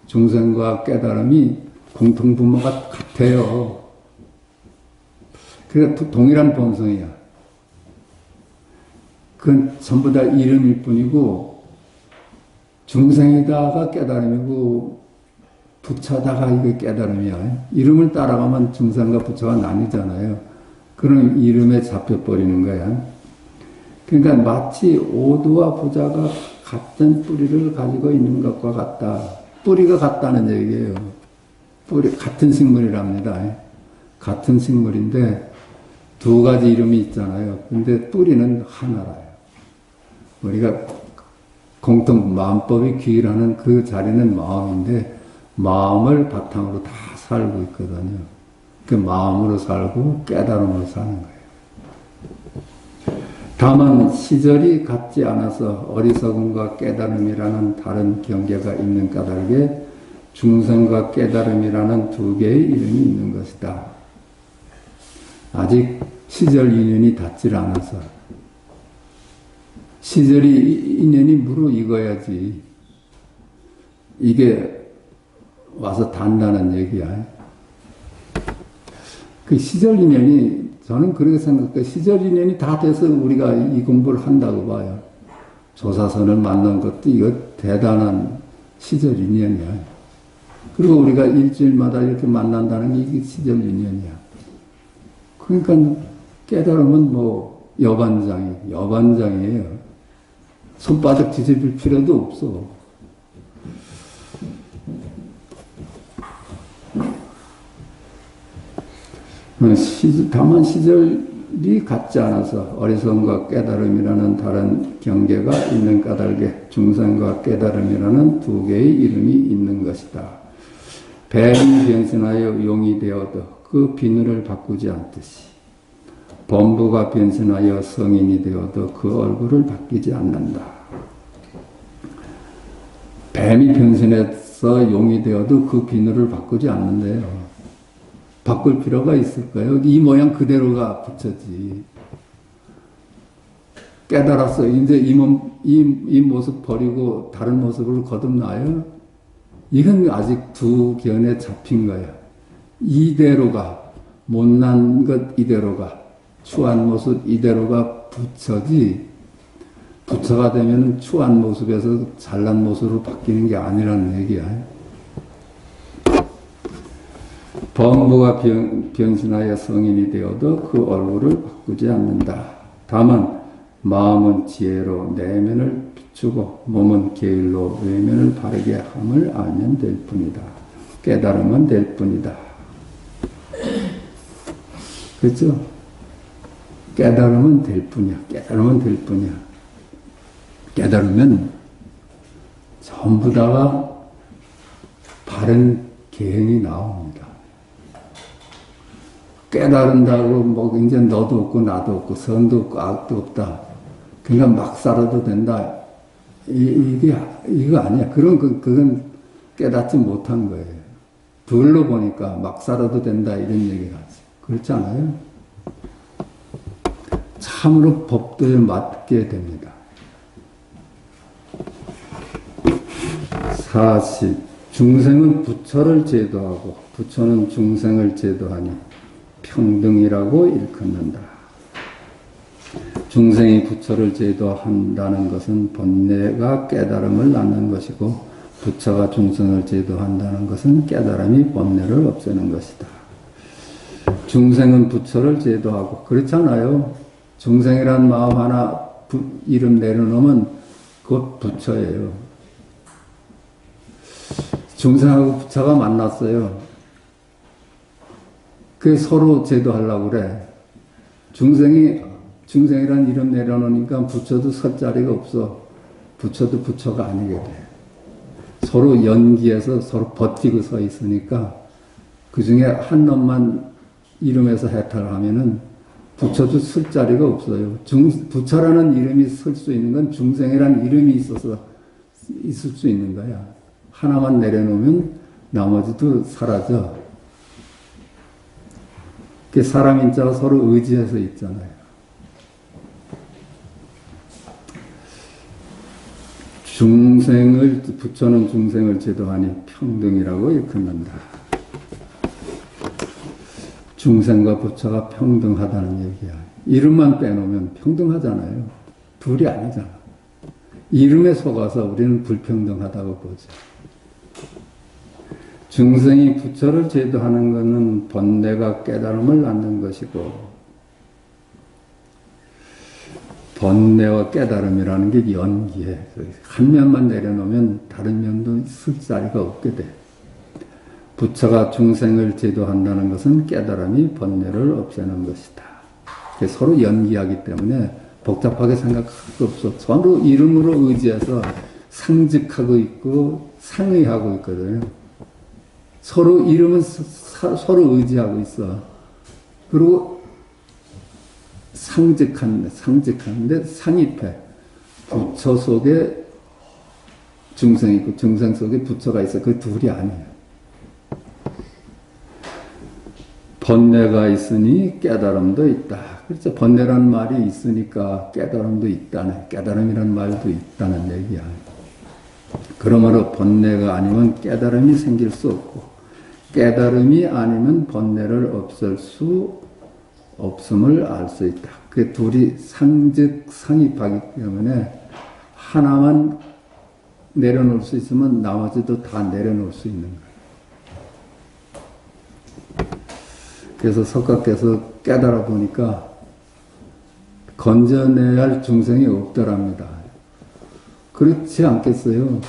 중생과 깨달음이 공통분모가 같아요. 그러니까 동일한 본성이야. 그건 전부 다 이름일 뿐이고 중생이다가 깨달음이고 부처다가 이게 깨달음이야. 이름을 따라가면 중생과 부처가 나뉘잖아요. 그런 이름에 잡혀버리는 거야. 그러니까 마치 오두와 부자가 같은 뿌리를 가지고 있는 것과 같다. 뿌리가 같다는 얘기예요. 뿌리, 같은 식물이랍니다. 같은 식물인데 두 가지 이름이 있잖아요. 근데 뿌리는 하나라요. 우리가 공통 마음법이 귀라는 그 자리는 마음인데 마음을 바탕으로 다 살고 있거든요. 그 마음으로 살고 깨달음으로 사는 거예요. 다만 시절이 같지 않아서 어리석음과 깨달음이라는 다른 경계가 있는 까닭에 중생과 깨달음이라는 두 개의 이름이 있는 것이다. 아직 시절 인연이 닿질 않아서 시절이 인연이 무르익어야지 이게 와서 닿는다는 얘기야. 그 시절 인연이 저는 그렇게 생각해요. 시절 인연이 다 돼서 우리가 이 공부를 한다고 봐요. 조사선을 만난 것도 이거 대단한 시절 인연이야. 그리고 우리가 일주일마다 이렇게 만난다는 게 이게 시절 인연이야. 그러니까 깨달음은 뭐 여반장이에요. 손바닥 뒤집을 필요도 없어. 다만 시절이 같지 않아서 어리석음과 깨달음이라는 다른 경계가 있는 까닭에 중생과 깨달음이라는 두 개의 이름이 있는 것이다. 뱀이 변신하여 용이 되어도 그 비늘을 바꾸지 않듯이 범부가 변신하여 성인이 되어도 그 얼굴을 바뀌지 않는다. 뱀이 변신해서 용이 되어도 그 비늘을 바꾸지 않는데요. 바꿀 필요가 있을까요? 이 모양 그대로가 부처지. 깨달았어. 이제 이 모습 버리고 다른 모습으로 거듭나요? 이건 아직 두 견에 잡힌 거야. 이대로가, 못난 것 이대로가, 추한 모습 이대로가 부처지. 부처가 되면 추한 모습에서 잘난 모습으로 바뀌는 게 아니라는 얘기야. 범부가 변신하여 성인이 되어도 그 얼굴을 바꾸지 않는다. 다만 마음은 지혜로 내면을 비추고 몸은 계율로 외면을 바르게 함을 알면 될 뿐이다. 깨달으면 될 뿐이다. 그렇죠? 깨달으면 될 뿐이야. 깨달으면 될 뿐이야. 깨달으면 전부 다가 바른 계행이 나옵니다. 깨달은다고 뭐 이제 너도 없고 나도 없고 선도 없고 악도 없다. 그러니까 막 살아도 된다. 이거 아니야. 그건 깨닫지 못한 거예요. 둘로 보니까 막 살아도 된다 이런 얘기를 하지. 그렇지 않아요? 참으로 법도에 맞게 됩니다. 40. 중생은 부처를 제도하고 부처는 중생을 제도하니 평등이라고 일컫는다. 중생이 부처를 제도한다는 것은 번뇌가 깨달음을 낳는 것이고 부처가 중생을 제도한다는 것은 깨달음이 번뇌를 없애는 것이다. 중생은 부처를 제도하고 그렇잖아요. 중생이란 마음 하나 이름 내려놓으면 그것 부처예요. 중생하고 부처가 만났어요. 그 서로 제도하려고 그래. 중생이란 이름 내려놓으니까 부처도 설 자리가 없어. 부처도 부처가 아니게 돼. 서로 연기해서 서로 버티고 서 있으니까 그 중에 한 놈만 이름에서 해탈하면은 부처도 쓸 자리가 없어요. 부처라는 이름이 쓸 수 있는 건 중생이란 이름이 있어서 있을 수 있는 거야. 하나만 내려놓으면 나머지도 사라져. 그 사람 인자가 서로 의지해서 있잖아요. 부처는 중생을 제도하니 평등이라고 일컫는다. 중생과 부처가 평등하다는 얘기야. 이름만 빼놓으면 평등하잖아요. 둘이 아니잖아. 이름에 속아서 우리는 불평등하다고 보죠. 중생이 부처를 제도하는 것은 번뇌가 깨달음을 낳는 것이고 번뇌와 깨달음이라는 게 연기해. 한 면만 내려놓으면 다른 면도 쓸 자리가 없게 돼. 부처가 중생을 제도한다는 것은 깨달음이 번뇌를 없애는 것이다. 서로 연기하기 때문에 복잡하게 생각할 수 없어. 서로 이름으로 의지해서 상즉하고 있고 상의하고 있거든요. 서로 이름은 서로 의지하고 있어. 그리고 상즉하는데 상입해. 부처 속에 중생이 있고 중생 속에 부처가 있어. 그 둘이 아니에요. 번뇌가 있으니 깨달음도 있다. 그렇죠. 번뇌란 말이 있으니까 깨달음도 있다네. 깨달음이란 말도 있다는 얘기야. 그러므로 번뇌가 아니면 깨달음이 생길 수 없고 깨달음이 아니면 번뇌를 없앨 수 없음을 알 수 있다. 그 둘이 상입하기 때문에 하나만 내려놓을 수 있으면 나머지도 다 내려놓을 수 있는 거예요. 그래서 석가께서 깨달아 보니까 건져내야 할 중생이 없더랍니다. 그렇지 않겠어요?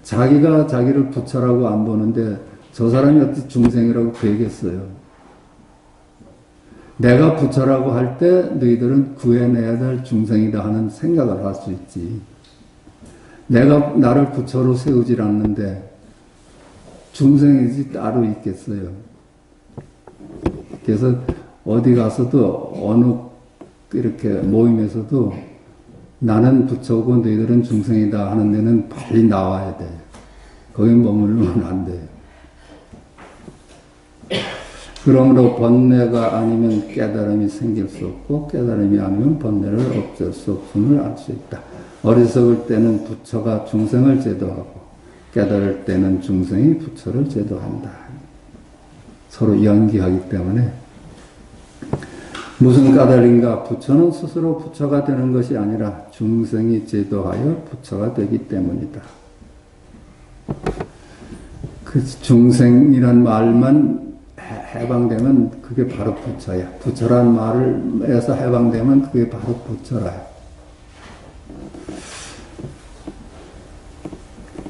자기가 자기를 부처라고 안 보는데 저 사람이 어떻게 중생이라고 되겠어요? 내가 부처라고 할 때 너희들은 구해내야 될 중생이다 하는 생각을 할 수 있지. 내가 나를 부처로 세우질 않는데 중생이지 따로 있겠어요? 그래서 어디 가서도 어느 이렇게 모임에서도 나는 부처고 너희들은 중생이다 하는 데는 빨리 나와야 돼. 거기 머물면 안 돼요. 그러므로 번뇌가 아니면 깨달음이 생길 수 없고 깨달음이 아니면 번뇌를 없앨 수 없음을 알 수 있다. 어리석을 때는 부처가 중생을 제도하고 깨달을 때는 중생이 부처를 제도한다. 서로 연기하기 때문에 무슨 까닭인가? 부처는 스스로 부처가 되는 것이 아니라 중생이 제도하여 부처가 되기 때문이다. 그 중생이란 말만 해방되면 그게 바로 부처야. 부처란 말에서 해방되면 그게 바로 부처라요.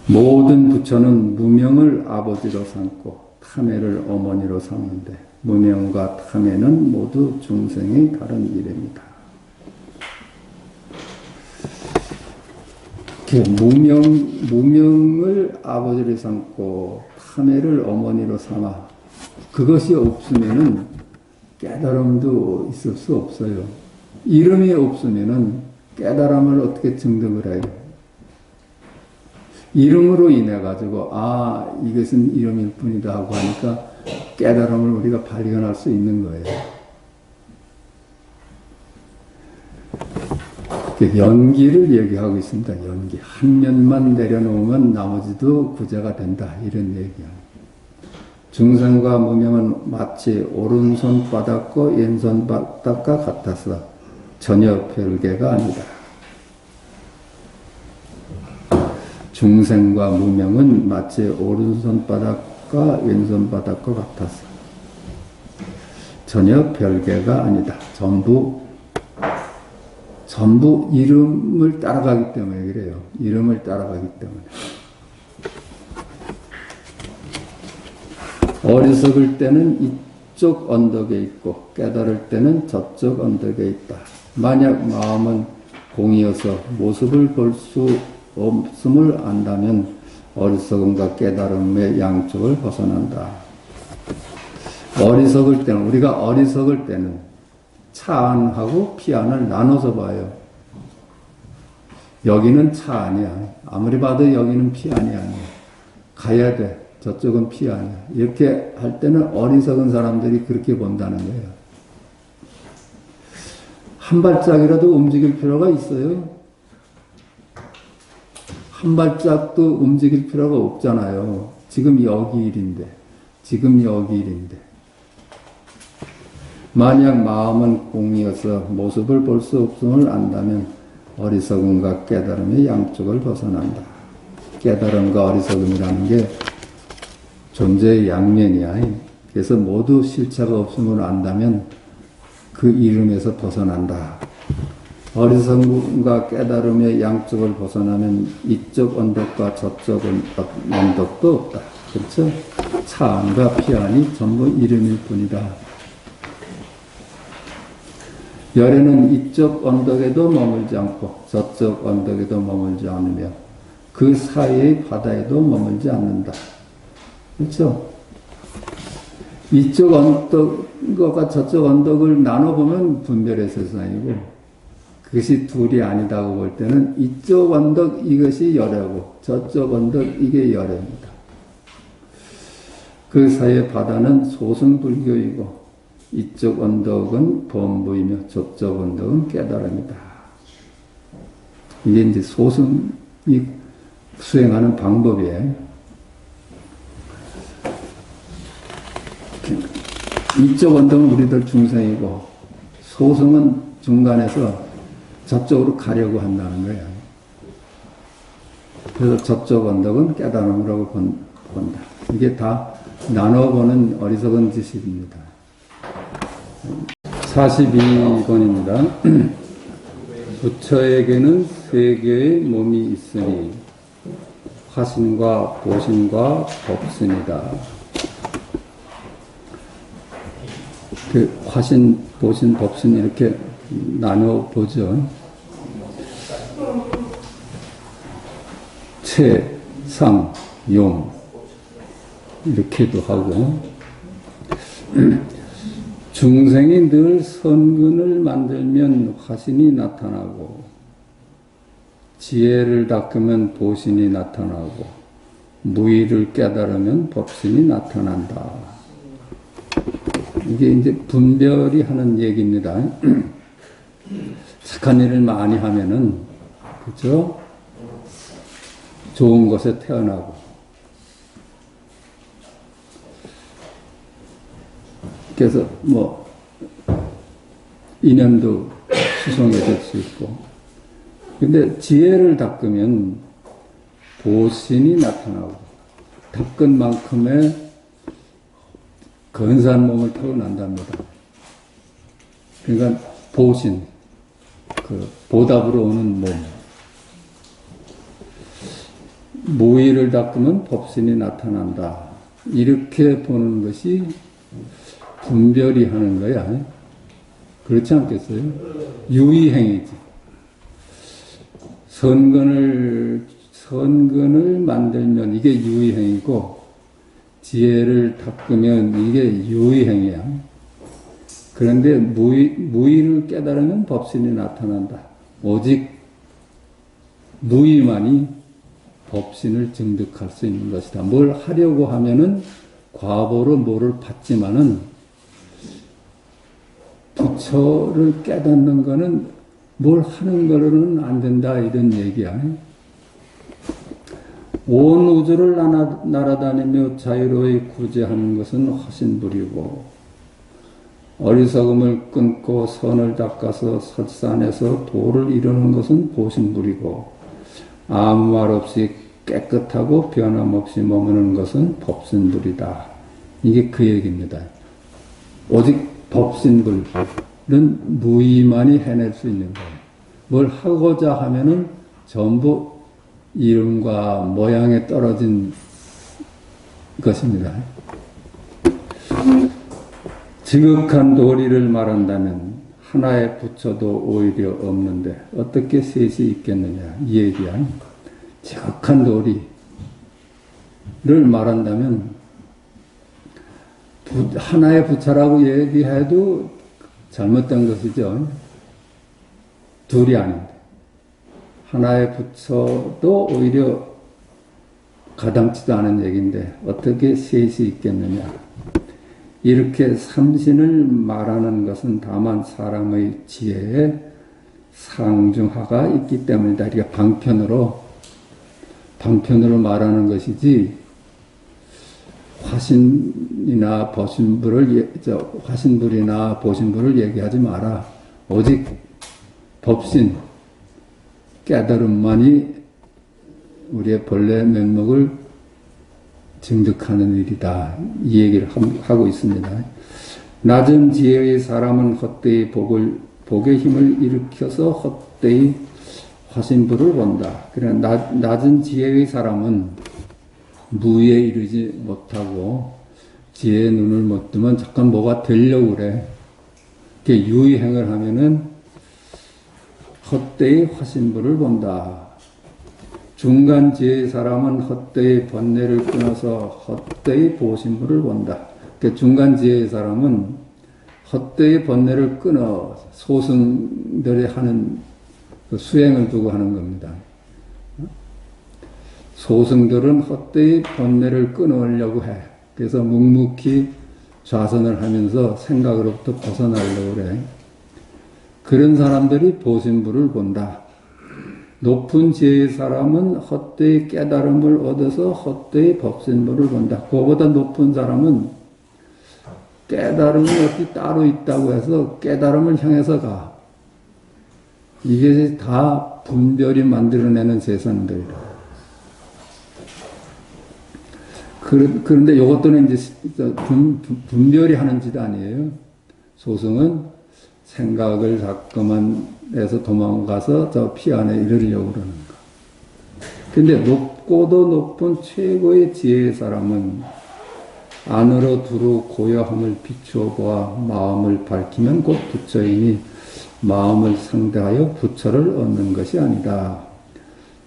모든 부처는 무명을 아버지로 삼고 탐해를 어머니로 삼는데 무명과 탐해는 모두 중생의 다른 이름이다. 무명을 아버지로 삼고 탐해를 어머니로 삼아 그것이 없으면은 깨달음도 있을 수 없어요. 이름이 없으면은 깨달음을 어떻게 증득을 해요? 이름으로 인해 가지고 이것은 이름일 뿐이다 하고 하니까 깨달음을 우리가 발견할 수 있는 거예요. 연기를 얘기하고 있습니다. 연기. 한 면만 내려놓으면 나머지도 구제가 된다. 이런 얘기야. 중생과 무명은 마치 오른손 바닥과 왼손 바닥과 같아서 전혀 별개가 아니다. 중생과 무명은 마치 오른손 바닥과 왼손 바닥과 같아서 전혀 별개가 아니다. 전부 이름을 따라가기 때문에 그래요. 이름을 따라가기 때문에. 어리석을 때는 이쪽 언덕에 있고 깨달을 때는 저쪽 언덕에 있다. 만약 마음은 공이어서 모습을 볼 수 없음을 안다면 어리석음과 깨달음의 양쪽을 벗어난다. 어리석을 때는 우리가 어리석을 때는 차안하고 피안을 나눠서 봐요. 여기는 차안이야. 아무리 봐도 여기는 피안이 아니야. 가야 돼. 저쪽은 피안이야. 이렇게 할 때는 어리석은 사람들이 그렇게 본다는 거예요. 한 발짝이라도 움직일 필요가 있어요. 한 발짝도 움직일 필요가 없잖아요. 지금 여기 일인데. 만약 마음은 공이어서 모습을 볼 수 없음을 안다면 어리석음과 깨달음의 양쪽을 벗어난다. 깨달음과 어리석음이라는 게 존재의 양면이야. 그래서 모두 실체가 없음을 안다면 그 이름에서 벗어난다. 어리석음과 깨달음의 양쪽을 벗어나면 이쪽 언덕과 저쪽 언덕도 없다. 그렇죠? 차안과 피안이 전부 이름일 뿐이다. 열애는 이쪽 언덕에도 머물지 않고 저쪽 언덕에도 머물지 않으며 그 사이의 바다에도 머물지 않는다. 그렇죠? 이쪽 언덕과 저쪽 언덕을 나눠보면 분별의 세상이고 그것이 둘이 아니다고 볼 때는 이쪽 언덕 이것이 열애고 저쪽 언덕 이게 열애입니다. 그 사이의 바다는 소승불교이고 이쪽 언덕은 범부이며 저쪽 언덕은 깨달음이다. 이게 이제 소승이 수행하는 방법이에요. 이쪽 언덕은 우리들 중생이고 소승은 중간에서 저쪽으로 가려고 한다는 거예요. 그래서 저쪽 언덕은 깨달음이라고 본다. 이게 다 나눠보는 어리석은 지식입니다. 42번입니다. 부처에게는 세 개의 몸이 있으니 화신과 보신과 법신이다. 그 화신, 보신, 법신 이렇게 나눠보죠. 체, 상, 용 이렇게도 하고 중생이 늘 선근을 만들면 화신이 나타나고 지혜를 닦으면 보신이 나타나고 무의를 깨달으면 법신이 나타난다. 이게 이제 분별이 하는 얘기입니다. 착한 일을 많이 하면은 그죠? 좋은 곳에 태어나고 그래서 뭐 인연도 수성해질 수 있고 근데 지혜를 닦으면 보신이 나타나고 닦은 만큼의 근사한 몸을 타고난답니다. 그러니까 보신, 그 보답으로 오는 몸. 무의를 닦으면 법신이 나타난다. 이렇게 보는 것이 분별이 하는 거야. 그렇지 않겠어요? 유의행위지. 선근을 만들면 이게 유의행위고 지혜를 닦으면 이게 유의행위야. 그런데 무의를 깨달으면 법신이 나타난다. 오직 무의만이 법신을 증득할 수 있는 것이다. 뭘 하려고 하면은 과보로 뭐를 받지만은 부처를 깨닫는 거는 뭘 하는 거로는 안 된다 이런 얘기야. 온 우주를 날아다니며 자유로이 구제하는 것은 화신불이고 어리석음을 끊고 선을 닦아서 설산에서 도를 이루는 것은 보신불이고 아무 말 없이 깨끗하고 변함없이 머무는 것은 법신불이다. 이게 그 얘기입니다. 오직 법신불은 무의만이 해낼 수 있는 거예요. 뭘 하고자 하면은 전부 이름과 모양에 떨어진 것입니다. 지극한 도리를 말한다면 하나의 부처도 오히려 없는데 어떻게 셋이 있겠느냐 이 얘기야. 지극한 도리를 말한다면 하나의 부처라고 얘기해도 잘못된 것이죠. 둘이 아닌데 하나의 부처도 오히려 가당치도 않은 얘기인데 어떻게 셋이 있겠느냐. 이렇게 삼신을 말하는 것은 다만 사람의 지혜에 상중하가 있기 때문이다. 이렇게 방편으로 말하는 것이지 화신불이나 보신불을 얘기하지 마라. 오직 법신, 깨달음만이 우리의 본래 면목을 증득하는 일이다. 이 얘기를 하고 있습니다. 낮은 지혜의 사람은 헛되이 복을 복의 힘을 일으켜서 헛되이 화신부를 본다. 그래 낮은 지혜의 사람은 무에 이르지 못하고 지혜의 눈을 못 뜨면 잠깐 뭐가 되려고 그래. 이렇게 유의행을 하면은 헛되이 화신부를 본다. 중간 지혜의 사람은 헛되이 번뇌를 끊어서 헛되이 보신부를 본다. 그러니까 중간 지혜의 사람은 헛되이 번뇌를 끊어 소승들이 하는 그 수행을 두고 하는 겁니다. 소승들은 헛되이 번뇌를 끊으려고 해. 그래서 묵묵히 좌선을 하면서 생각으로부터 벗어나려고 그래. 그런 사람들이 보신부를 본다. 높은 지혜의 사람은 헛되이 깨달음을 얻어서 헛되이 법신부를 본다. 그보다 높은 사람은 깨달음이 어디 따로 있다고 해서 깨달음을 향해서 가. 이게 다 분별이 만들어내는 세상들이라. 그런데 이것들은 이제 분별이 하는 짓 아니에요. 소승은 생각을 자꾸만 해서 도망가서 저 피 안에 이르려고 그러는 거. 근데 높고도 높은 최고의 지혜의 사람은 안으로 두루 고요함을 비추어 보아 마음을 밝히면 곧 부처이니 마음을 상대하여 부처를 얻는 것이 아니다.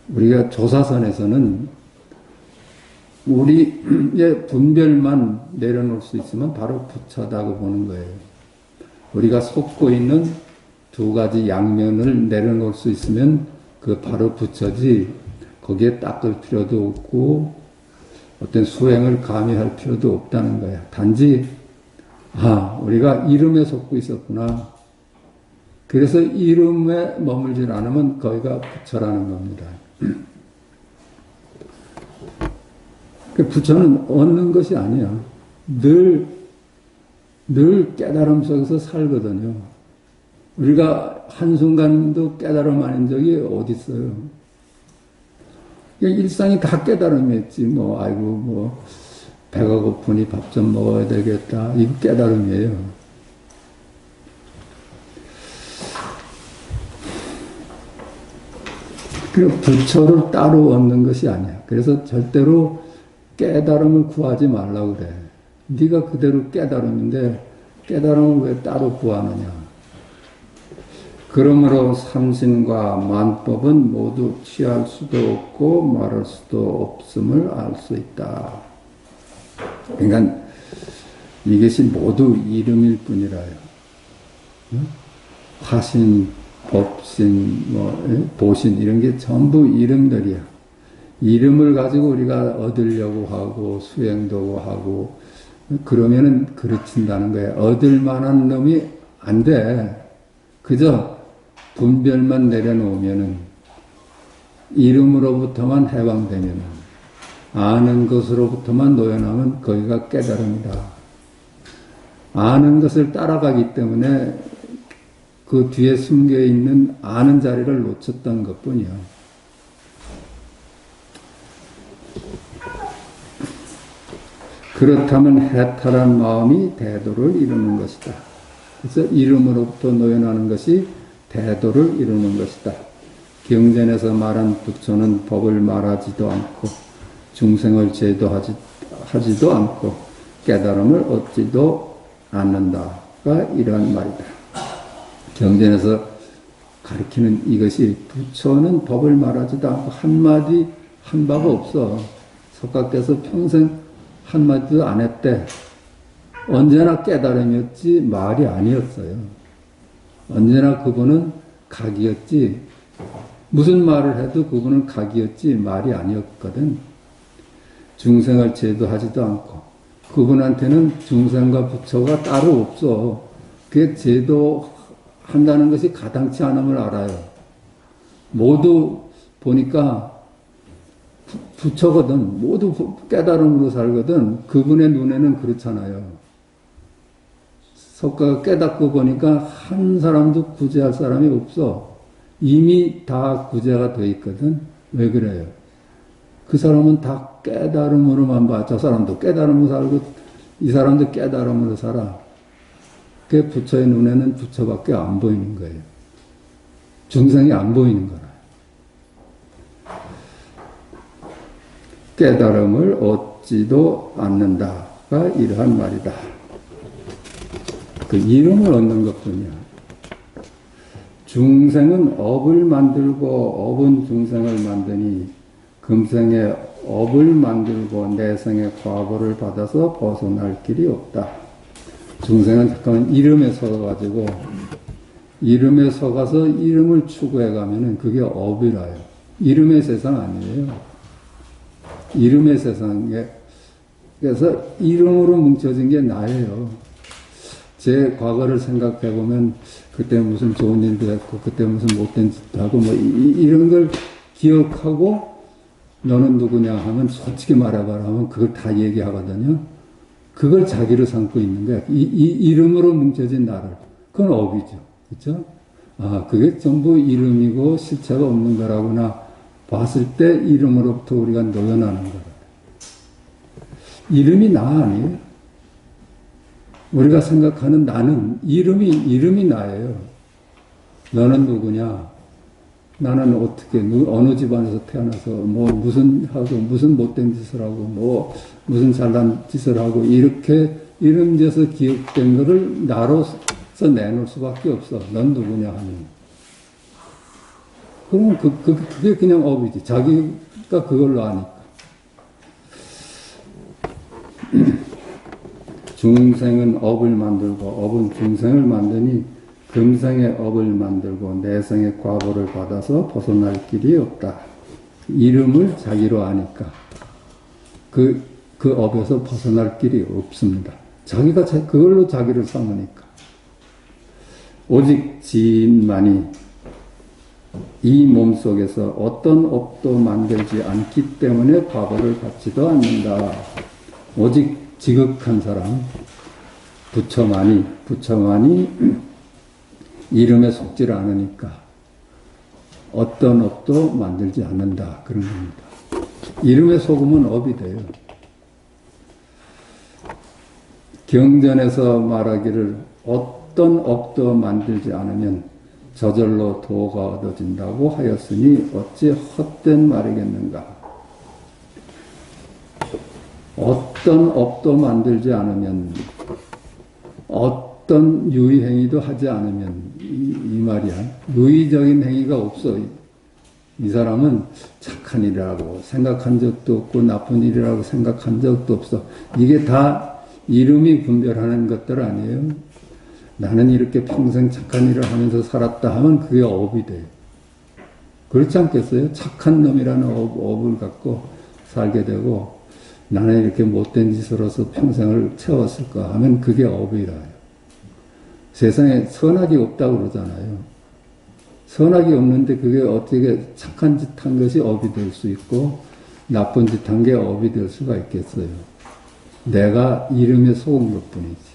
우리가 조사선에서는 우리의 분별만 내려놓을 수 있으면 바로 부처다고 보는 거예요. 우리가 속고 있는 두 가지 양면을 내려놓을 수 있으면 그 바로 부처지, 거기에 닦을 필요도 없고 어떤 수행을 감히 할 필요도 없다는 거야. 단지 우리가 이름에 속고 있었구나. 그래서 이름에 머물질 않으면 거기가 부처라는 겁니다. 부처는 얻는 것이 아니야. 늘 깨달음 속에서 살거든요. 우리가 한순간도 깨달음 아닌 적이 어디 있어요. 일상이 다 깨달음이었지. 배가 고프니 밥 좀 먹어야 되겠다. 이거 깨달음이에요. 그리고 부처를 따로 얻는 것이 아니야. 그래서 절대로 깨달음을 구하지 말라고 그래. 네가 그대로 깨달음인데 깨달음을 왜 따로 구하느냐. 그러므로 삼신과 만법은 모두 취할 수도 없고 말할 수도 없음을 알 수 있다. 그러니까 이것이 모두 이름일 뿐이라요. 화신, 법신, 보신 이런 게 전부 이름들이야. 이름을 가지고 우리가 얻으려고 하고 수행도 하고 그러면은 그르친다는 거예요. 얻을 만한 놈이 안 돼. 그저 분별만 내려놓으면은 이름으로부터만 해방되면은 아는 것으로부터만 놓여나면 거기가 깨달음이다. 아는 것을 따라가기 때문에 그 뒤에 숨겨있는 아는 자리를 놓쳤던 것뿐이야. 그렇다면 해탈한 마음이 대도를 이루는 것이다. 그래서 이름으로부터 놓여나는 것이 대도를 이루는 것이다. 경전에서 말한 부처는 법을 말하지도 않고 중생을 제도하지도 않고 깨달음을 얻지도 않는다가 이러한 말이다. 경전에서 가르치는 이것이 부처는 법을 말하지도 않고 한마디 한 바가 없어. 석가께서 평생 한마디도 안 했대. 언제나 깨달음이었지 말이 아니었어요. 언제나 그분은 각이었지 무슨 말을 해도 그분은 각이었지 말이 아니었거든. 중생을 제도하지도 않고 그분한테는 중생과 부처가 따로 없어. 그게 제도한다는 것이 가당치 않음을 알아요. 모두 보니까 부처거든. 모두 깨달음으로 살거든. 그분의 눈에는 그렇잖아요. 석가가 깨닫고 보니까 한 사람도 구제할 사람이 없어. 이미 다 구제가 돼 있거든. 왜 그래요? 그 사람은 다 깨달음으로만 봐. 저 사람도 깨달음으로 살고 이 사람도 깨달음으로 살아. 그 부처의 눈에는 부처밖에 안 보이는 거예요. 중생이 안 보이는 거라. 깨달음을 얻지도 않는다가 이러한 말이다. 그 이름을 얻는 것뿐이야. 중생은 업을 만들고 업은 중생을 만드니 금생에 업을 만들고 내생의 과보를 받아서 벗어날 길이 없다. 중생은 잠깐만 이름에 서가지고 이름에 서가서 이름을 추구해 가면은 그게 업이라요. 이름의 세상 아니에요. 이름의 세상에 그래서 이름으로 뭉쳐진 게 나예요. 제 과거를 생각해 보면 그때 무슨 좋은 일도 했고 그때 무슨 못된 짓도 하고 뭐 이런 걸 기억하고 너는 누구냐 하면 솔직히 말해봐라 하면 그걸 다 얘기하거든요. 그걸 자기로 삼고 있는 거야. 이 이름으로 뭉쳐진 나를. 그건 업이죠. 그렇죠? 아, 그게 전부 이름이고 실체가 없는 거라구나 봤을 때 이름으로부터 우리가 놓여나는 거라. 이름이 나 아니에요? 우리가 생각하는 나는 이름이 나예요. 너는 누구냐? 나는 어떻게 어느 집안에서 태어나서 뭐 무슨 하고 무슨 못된 짓을 하고 뭐 무슨 잘난 짓을 하고 이렇게 이름져서 기억된 거를 나로서 내놓을 수밖에 없어. 넌 누구냐 하면. 그러면 그게 그냥 업이지. 자기가 그걸로 아니까. 중생은 업을 만들고 업은 중생을 만드니 금생의 업을 만들고 내생의 과보를 받아서 벗어날 길이 없다. 이름을 자기로 아니까 그 업에서 벗어날 길이 없습니다. 자기가 그걸로 자기를 삼으니까. 오직 지인만이 이 몸속에서 어떤 업도 만들지 않기 때문에 과보를 받지도 않는다. 오직 지극한 사람, 부처만이 이름에 속지를 않으니까 어떤 업도 만들지 않는다. 그런 겁니다. 이름에 속으면 업이 돼요. 경전에서 말하기를 어떤 업도 만들지 않으면 저절로 도가 얻어진다고 하였으니 어찌 헛된 말이겠는가. 어떤 업도 만들지 않으면 어떤 유의행위도 하지 않으면 이 말이야. 유의적인 행위가 없어. 이 사람은 착한 일이라고 생각한 적도 없고 나쁜 일이라고 생각한 적도 없어. 이게 다 이름이 분별하는 것들 아니에요. 나는 이렇게 평생 착한 일을 하면서 살았다 하면 그게 업이 돼요. 그렇지 않겠어요? 착한 놈이라는 업을 갖고 살게 되고 나는 이렇게 못된 짓으로서 평생을 채웠을까 하면 그게 업이라요. 세상에 선악이 없다고 그러잖아요. 선악이 없는데 그게 어떻게 착한 짓 한 것이 업이 될 수 있고 나쁜 짓 한 게 업이 될 수가 있겠어요. 내가 이름에 속은 것뿐이지.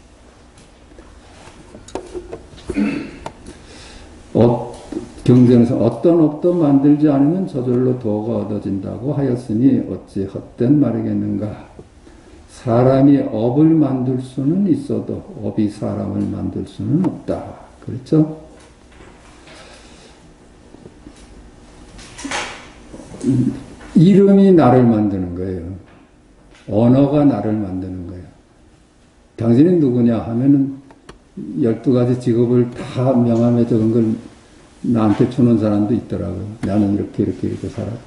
경전에서 어떤 업도 만들지 않으면 저절로 도가 얻어진다고 하였으니 어찌 헛된 말이겠는가. 사람이 업을 만들 수는 있어도 업이 사람을 만들 수는 없다. 그렇죠? 이름이 나를 만드는 거예요. 언어가 나를 만드는 거예요. 당신이 누구냐 하면은 12가지 직업을 다 명함에 적은 걸 나한테 주는 사람도 있더라고요. 나는 이렇게 살았다.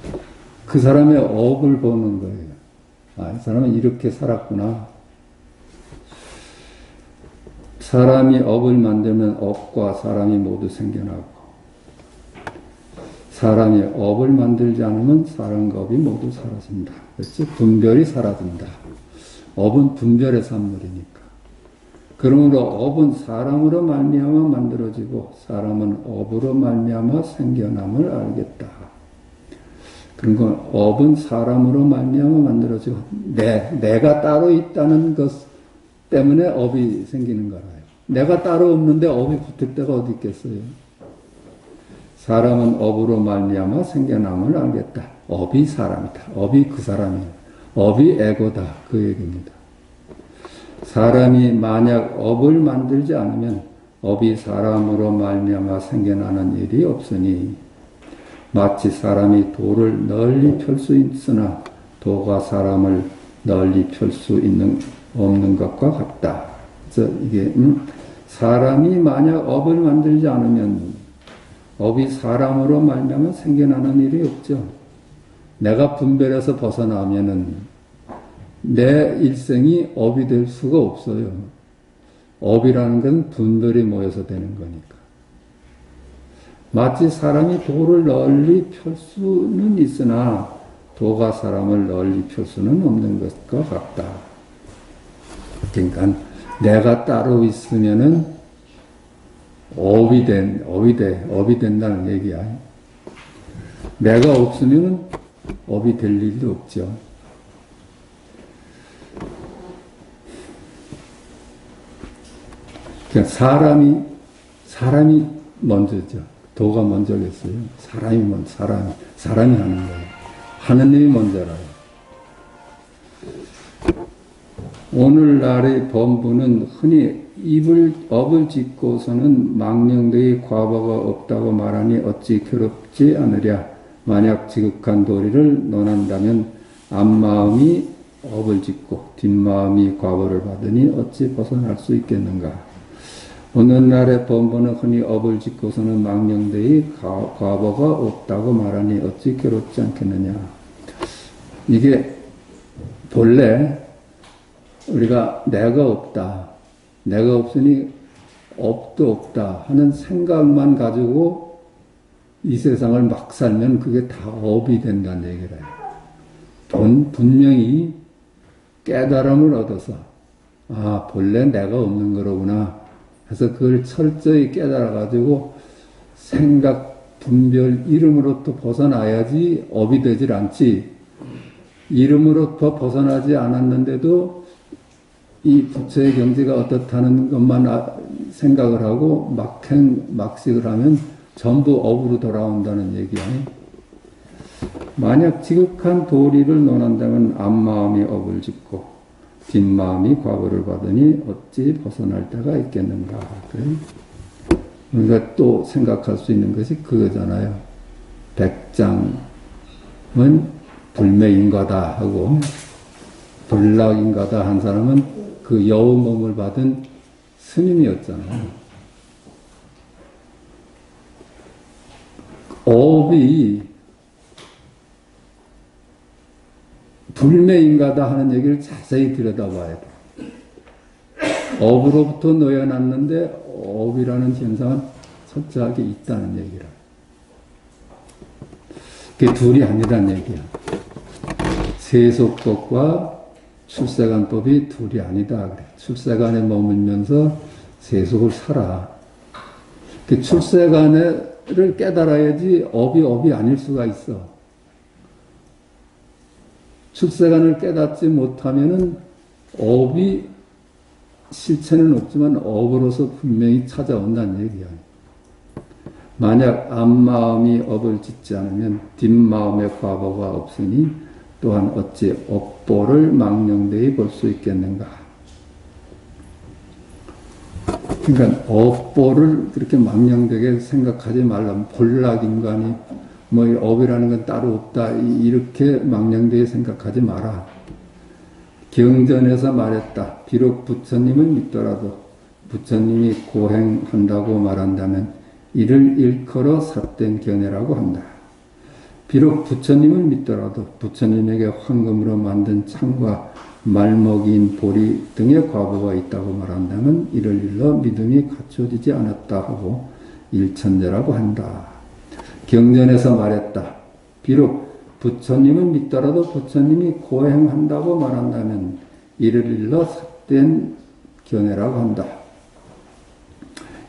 그 사람의 업을 보는 거예요. 아, 이 사람은 이렇게 살았구나. 사람이 업을 만들면 업과 사람이 모두 생겨나고 사람이 업을 만들지 않으면 사람과 업이 모두 사라진다. 그렇지? 분별이 사라진다. 업은 분별의 산물이니까. 그러므로 업은 사람으로 말미암아 만들어지고 사람은 업으로 말미암아 생겨남을 알겠다. 그러니까 업은 사람으로 말미암아 만들어지고 내가 따로 있다는 것 때문에 업이 생기는 거라요. 내가 따로 없는데 업이 붙을 데가 어디 있겠어요. 사람은 업으로 말미암아 생겨남을 알겠다. 업이 사람이다. 업이 그 사람이에요. 업이 에고다. 그 얘기입니다. 사람이 만약 업을 만들지 않으면 업이 사람으로 말미암아 생겨나는 일이 없으니 마치 사람이 돌을 널리 펼 수 있으나 도가 사람을 널리 펼 수 없는 것과 같다. 그래서 이게 사람이 만약 업을 만들지 않으면 업이 사람으로 말미암아 생겨나는 일이 없죠. 내가 분별해서 벗어나면은 내 일생이 업이 될 수가 없어요. 업이라는 건 분별이 모여서 되는 거니까. 마치 사람이 돌을 널리 펼 수는 있으나 도가 사람을 널리 펼 수는 없는 것과 같다. 그러니까 내가 따로 있으면은 업이 된다는 얘기야. 내가 없으면은 업이 될 일도 없죠. 그러니까 사람이 먼저죠. 도가 먼저겠어요. 사람이 하는 거예요. 하느님이 먼저라요. 오늘날의 범부는 흔히 업을 짓고서는 망령되이 과거가 없다고 말하니 어찌 괴롭지 않으랴. 만약 지극한 도리를 논한다면 앞마음이 업을 짓고 뒷마음이 과거를 받으니 어찌 벗어날 수 있겠는가. 오늘날의 범부는 흔히 업을 짓고서는 망령되이 과거가 없다고 말하니 어찌 괴롭지 않겠느냐. 이게 본래 우리가 내가 없다, 내가 없으니 업도 없다 하는 생각만 가지고 이 세상을 막 살면 그게 다 업이 된다는 얘기를 해요. 분명히 깨달음을 얻어서 본래 내가 없는 거로구나. 그래서 그걸 철저히 깨달아가지고 생각, 분별, 이름으로부터 벗어나야지 업이 되질 않지. 이름으로부터 벗어나지 않았는데도 이 부처의 경지가 어떻다는 것만 생각을 하고 막식을 하면 전부 업으로 돌아온다는 얘기야. 만약 지극한 도리를 논한다면 앞마음이 업을 짓고 뒷마음이 과거를 받으니 어찌 벗어날 데가 있겠는가. 그래? 우리가 또 생각할 수 있는 것이 그거잖아요. 백장은 불매인가다 하고 불락인가다 한 사람은 그 여우 몸을 받은 스님이었잖아요. 업이 불매인가다 하는 얘기를 자세히 들여다봐야 돼. 업으로부터 놓여놨는데 업이라는 현상은 철저하게 있다는 얘기라. 그게 둘이 아니란 얘기야. 세속법과 출세간법이 둘이 아니다 그래. 출세간에 머물면서 세속을 살아. 그 출세간을 깨달아야지 업이 아닐 수가 있어. 출세간을 깨닫지 못하면은 업이 실체는 없지만 업으로서 분명히 찾아온다는 얘기야. 만약 앞마음이 업을 짓지 않으면 뒷마음의 과거가 없으니 또한 어찌 업보를 망령되이 볼 수 있겠는가. 그러니까 업보를 그렇게 망령되게 생각하지 말라. 본락인간이 뭐 업이라는 건 따로 없다 이렇게 망령되게 생각하지 마라. 경전에서 말했다. 비록 부처님을 믿더라도 부처님이 고행한다고 말한다면 이를 일컬어 삿된 견해라고 한다. 비록 부처님을 믿더라도 부처님에게 황금으로 만든 창과 말먹이인 보리 등의 과보가 있다고 말한다면 이를 일러 믿음이 갖춰지지 않았다 하고 일천재라고 한다. 경전에서 말했다. 비록 부처님을 믿더라도 부처님이 고행한다고 말한다면 이를 일러 삿된 견해라고 한다.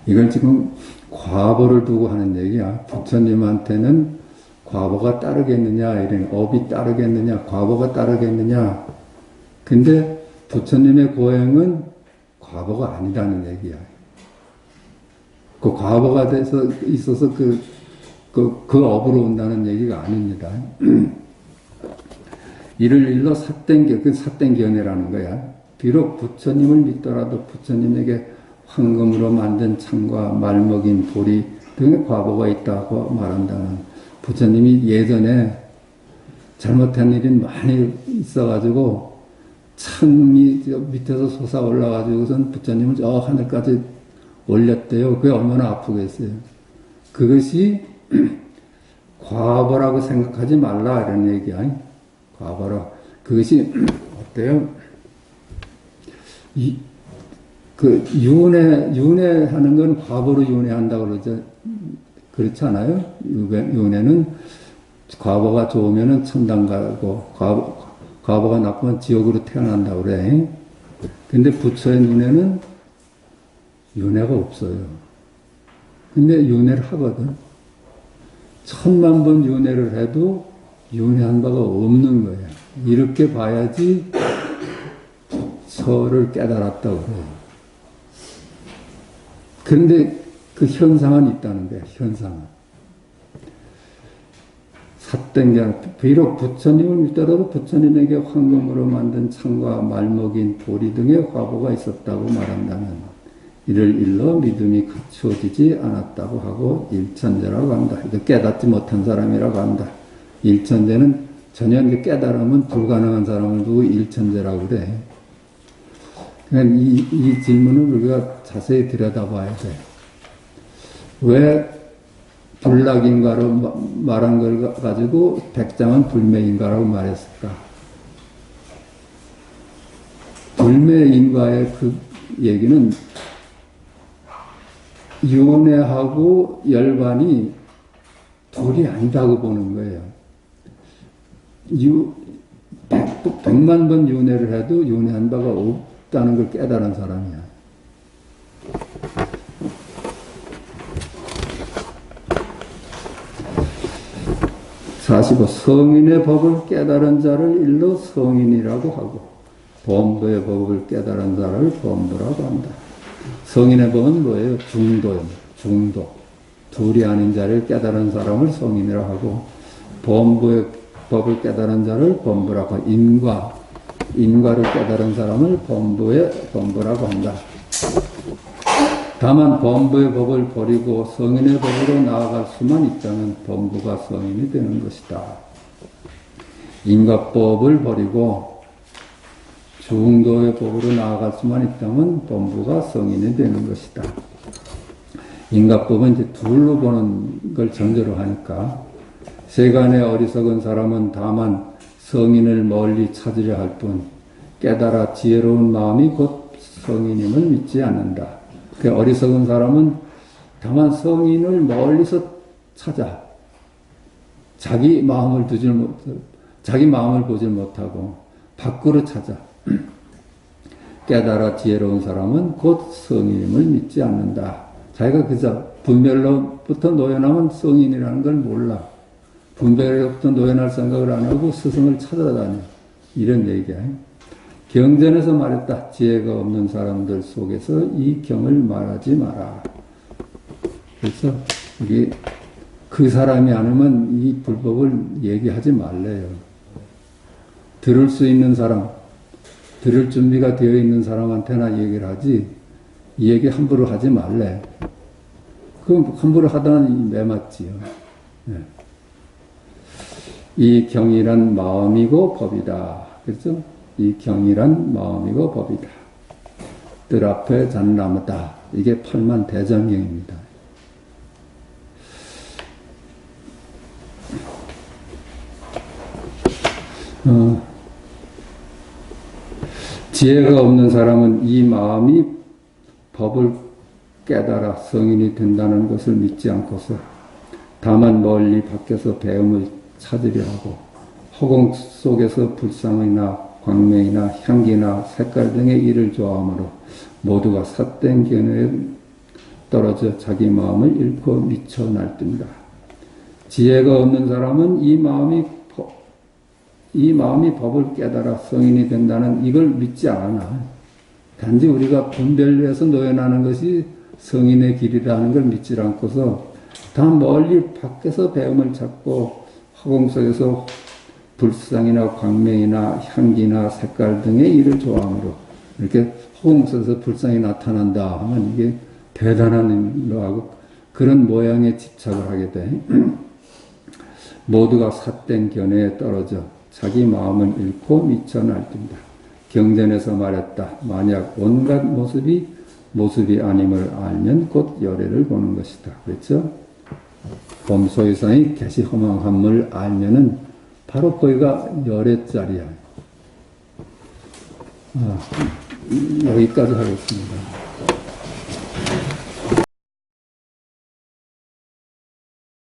이걸 지금 과보를 두고 하는 얘기야. 부처님한테는 과보가 따르겠느냐, 이런 업이 따르겠느냐, 과보가 따르겠느냐. 근데 부처님의 고행은 과보가 아니라는 얘기야. 그 과보가 돼서 있어서 그 업으로 온다는 얘기가 아닙니다. 이를 일러 삿된 견해라는 거야. 비록 부처님을 믿더라도 부처님에게 황금으로 만든 창과 말먹인 보리 등의 과보가 있다고 말한다는, 부처님이 예전에 잘못한 일이 많이 있어가지고 창이 밑에서 솟아 올라가지고선 부처님을 저 하늘까지 올렸대요. 그게 얼마나 아프겠어요. 그것이 과보라고 생각하지 말라 이런 얘기야. 과보라. 그것이 어때요? 윤회하는 건 과보로 윤회한다고 그러죠. 그렇지 않아요? 윤회는 과보가 좋으면은 천당 가고, 과보가 나쁘면 지옥으로 태어난다고 그래. 근데 부처의 눈에는 윤회가 없어요. 근데 윤회를 하거든. 10,000번 윤회를 해도 윤회한 바가 없는 거예요. 이렇게 봐야지 부처를 깨달았다고 그래요. 그런데 그 현상은 있다는 거예요. 현상은. 삿된 비록 부처님을 믿더라도 부처님에게 황금으로 만든 창과 말먹인 보리 등의 화보가 있었다고 말한다면 이를 일러 믿음이 갖추어지지 않았다고 하고 일천재라고 한다. 이거 깨닫지 못한 사람이라고 한다. 일천재는 전혀 깨달으면 불가능한 사람을 두고 일천재라고 그래. 그러니까 이 질문을 우리가 자세히 들여다봐야 돼. 왜 불락인가로 말한 걸 가지고 백장은 불매인가라고 말했을까? 불매인가의 그 얘기는 윤회하고 열반이 둘이 아니다고 보는 거예요. 100만 번 윤회를 해도 윤회한 바가 없다는 걸 깨달은 사람이야. 성인의 법을 깨달은 자를 일러 성인이라고 하고 범도의 법을 깨달은 자를 범도라고 한다. 성인의 법은 뭐예요? 중도요. 중도. 둘이 아닌 자를 깨달은 사람을 성인이라고 하고 범도의 법을 깨달은 자를 범부라고 하고 인과를 깨달은 사람을 범부라고 한다. 다만 범부의 법을 버리고 성인의 법으로 나아갈 수만 있다면 범부가 성인이 되는 것이다. 인과법을 버리고 중도의 법으로 나아갈 수만 있다면 범부가 성인이 되는 것이다. 인과법은 이제 둘로 보는 걸 전제로 하니까 세간의 어리석은 사람은 다만 성인을 멀리 찾으려 할 뿐 깨달아 지혜로운 마음이 곧 성인임을 믿지 않는다. 그 어리석은 사람은 다만 성인을 멀리서 찾아 자기 마음을 보질 못하고 밖으로 찾아 깨달아 지혜로운 사람은 곧 성인임을 믿지 않는다. 자기가 그저 분별로부터 노연하면 성인이라는 걸 몰라. 분별로부터 노연할 생각을 안 하고 스승을 찾아다녀. 이런 얘기야. 경전에서 말했다. 지혜가 없는 사람들 속에서 이 경을 말하지 마라. 그래서 우리 그 사람이 아니면 이 불법을 얘기하지 말래요. 들을 수 있는 사람, 들을 준비가 되어 있는 사람한테나 얘기를 하지 이 얘기 함부로 하지 말래. 그럼 함부로 하다는 매맞지요. 네. 이 경이란 마음이고 법이다. 그렇죠? 이 경이란 마음이고 법이다. 뜰 앞에 잣나무다. 이게 팔만 대장경입니다. 지혜가 없는 사람은 이 마음이 법을 깨달아 성인이 된다는 것을 믿지 않고서 다만 멀리 밖에서 배움을 찾으려 하고 허공 속에서 불상이나 광명이나 향기나 색깔 등의 일을 좋아하므로 모두가 삿된 견해에 떨어져 자기 마음을 잃고 미쳐 날뛴다. 지혜가 없는 사람은 이 마음이 법을 깨달아 성인이 된다는 이걸 믿지 않아. 단지 우리가 분별해서 노연하는 것이 성인의 길이라는 걸 믿지 않고서 다 멀리 밖에서 배움을 찾고 허공 속에서 불상이나 광명이나 향기나 색깔 등의 일을 좋아하므로 이렇게 호응 써서 불상이 나타난다 하면 이게 대단한 거하고 그런 모양에 집착을 하게 돼. 모두가 삿된 견해에 떨어져 자기 마음을 잃고 미쳐 날뛴다. 경전에서 말했다. 만약 온갖 모습이 아님을 알면 곧 열애를 보는 것이다. 그렇죠? 봄소유상이 개시허망함을 알면은 바로 거기가 열애짜리야. 여기까지 하겠습니다.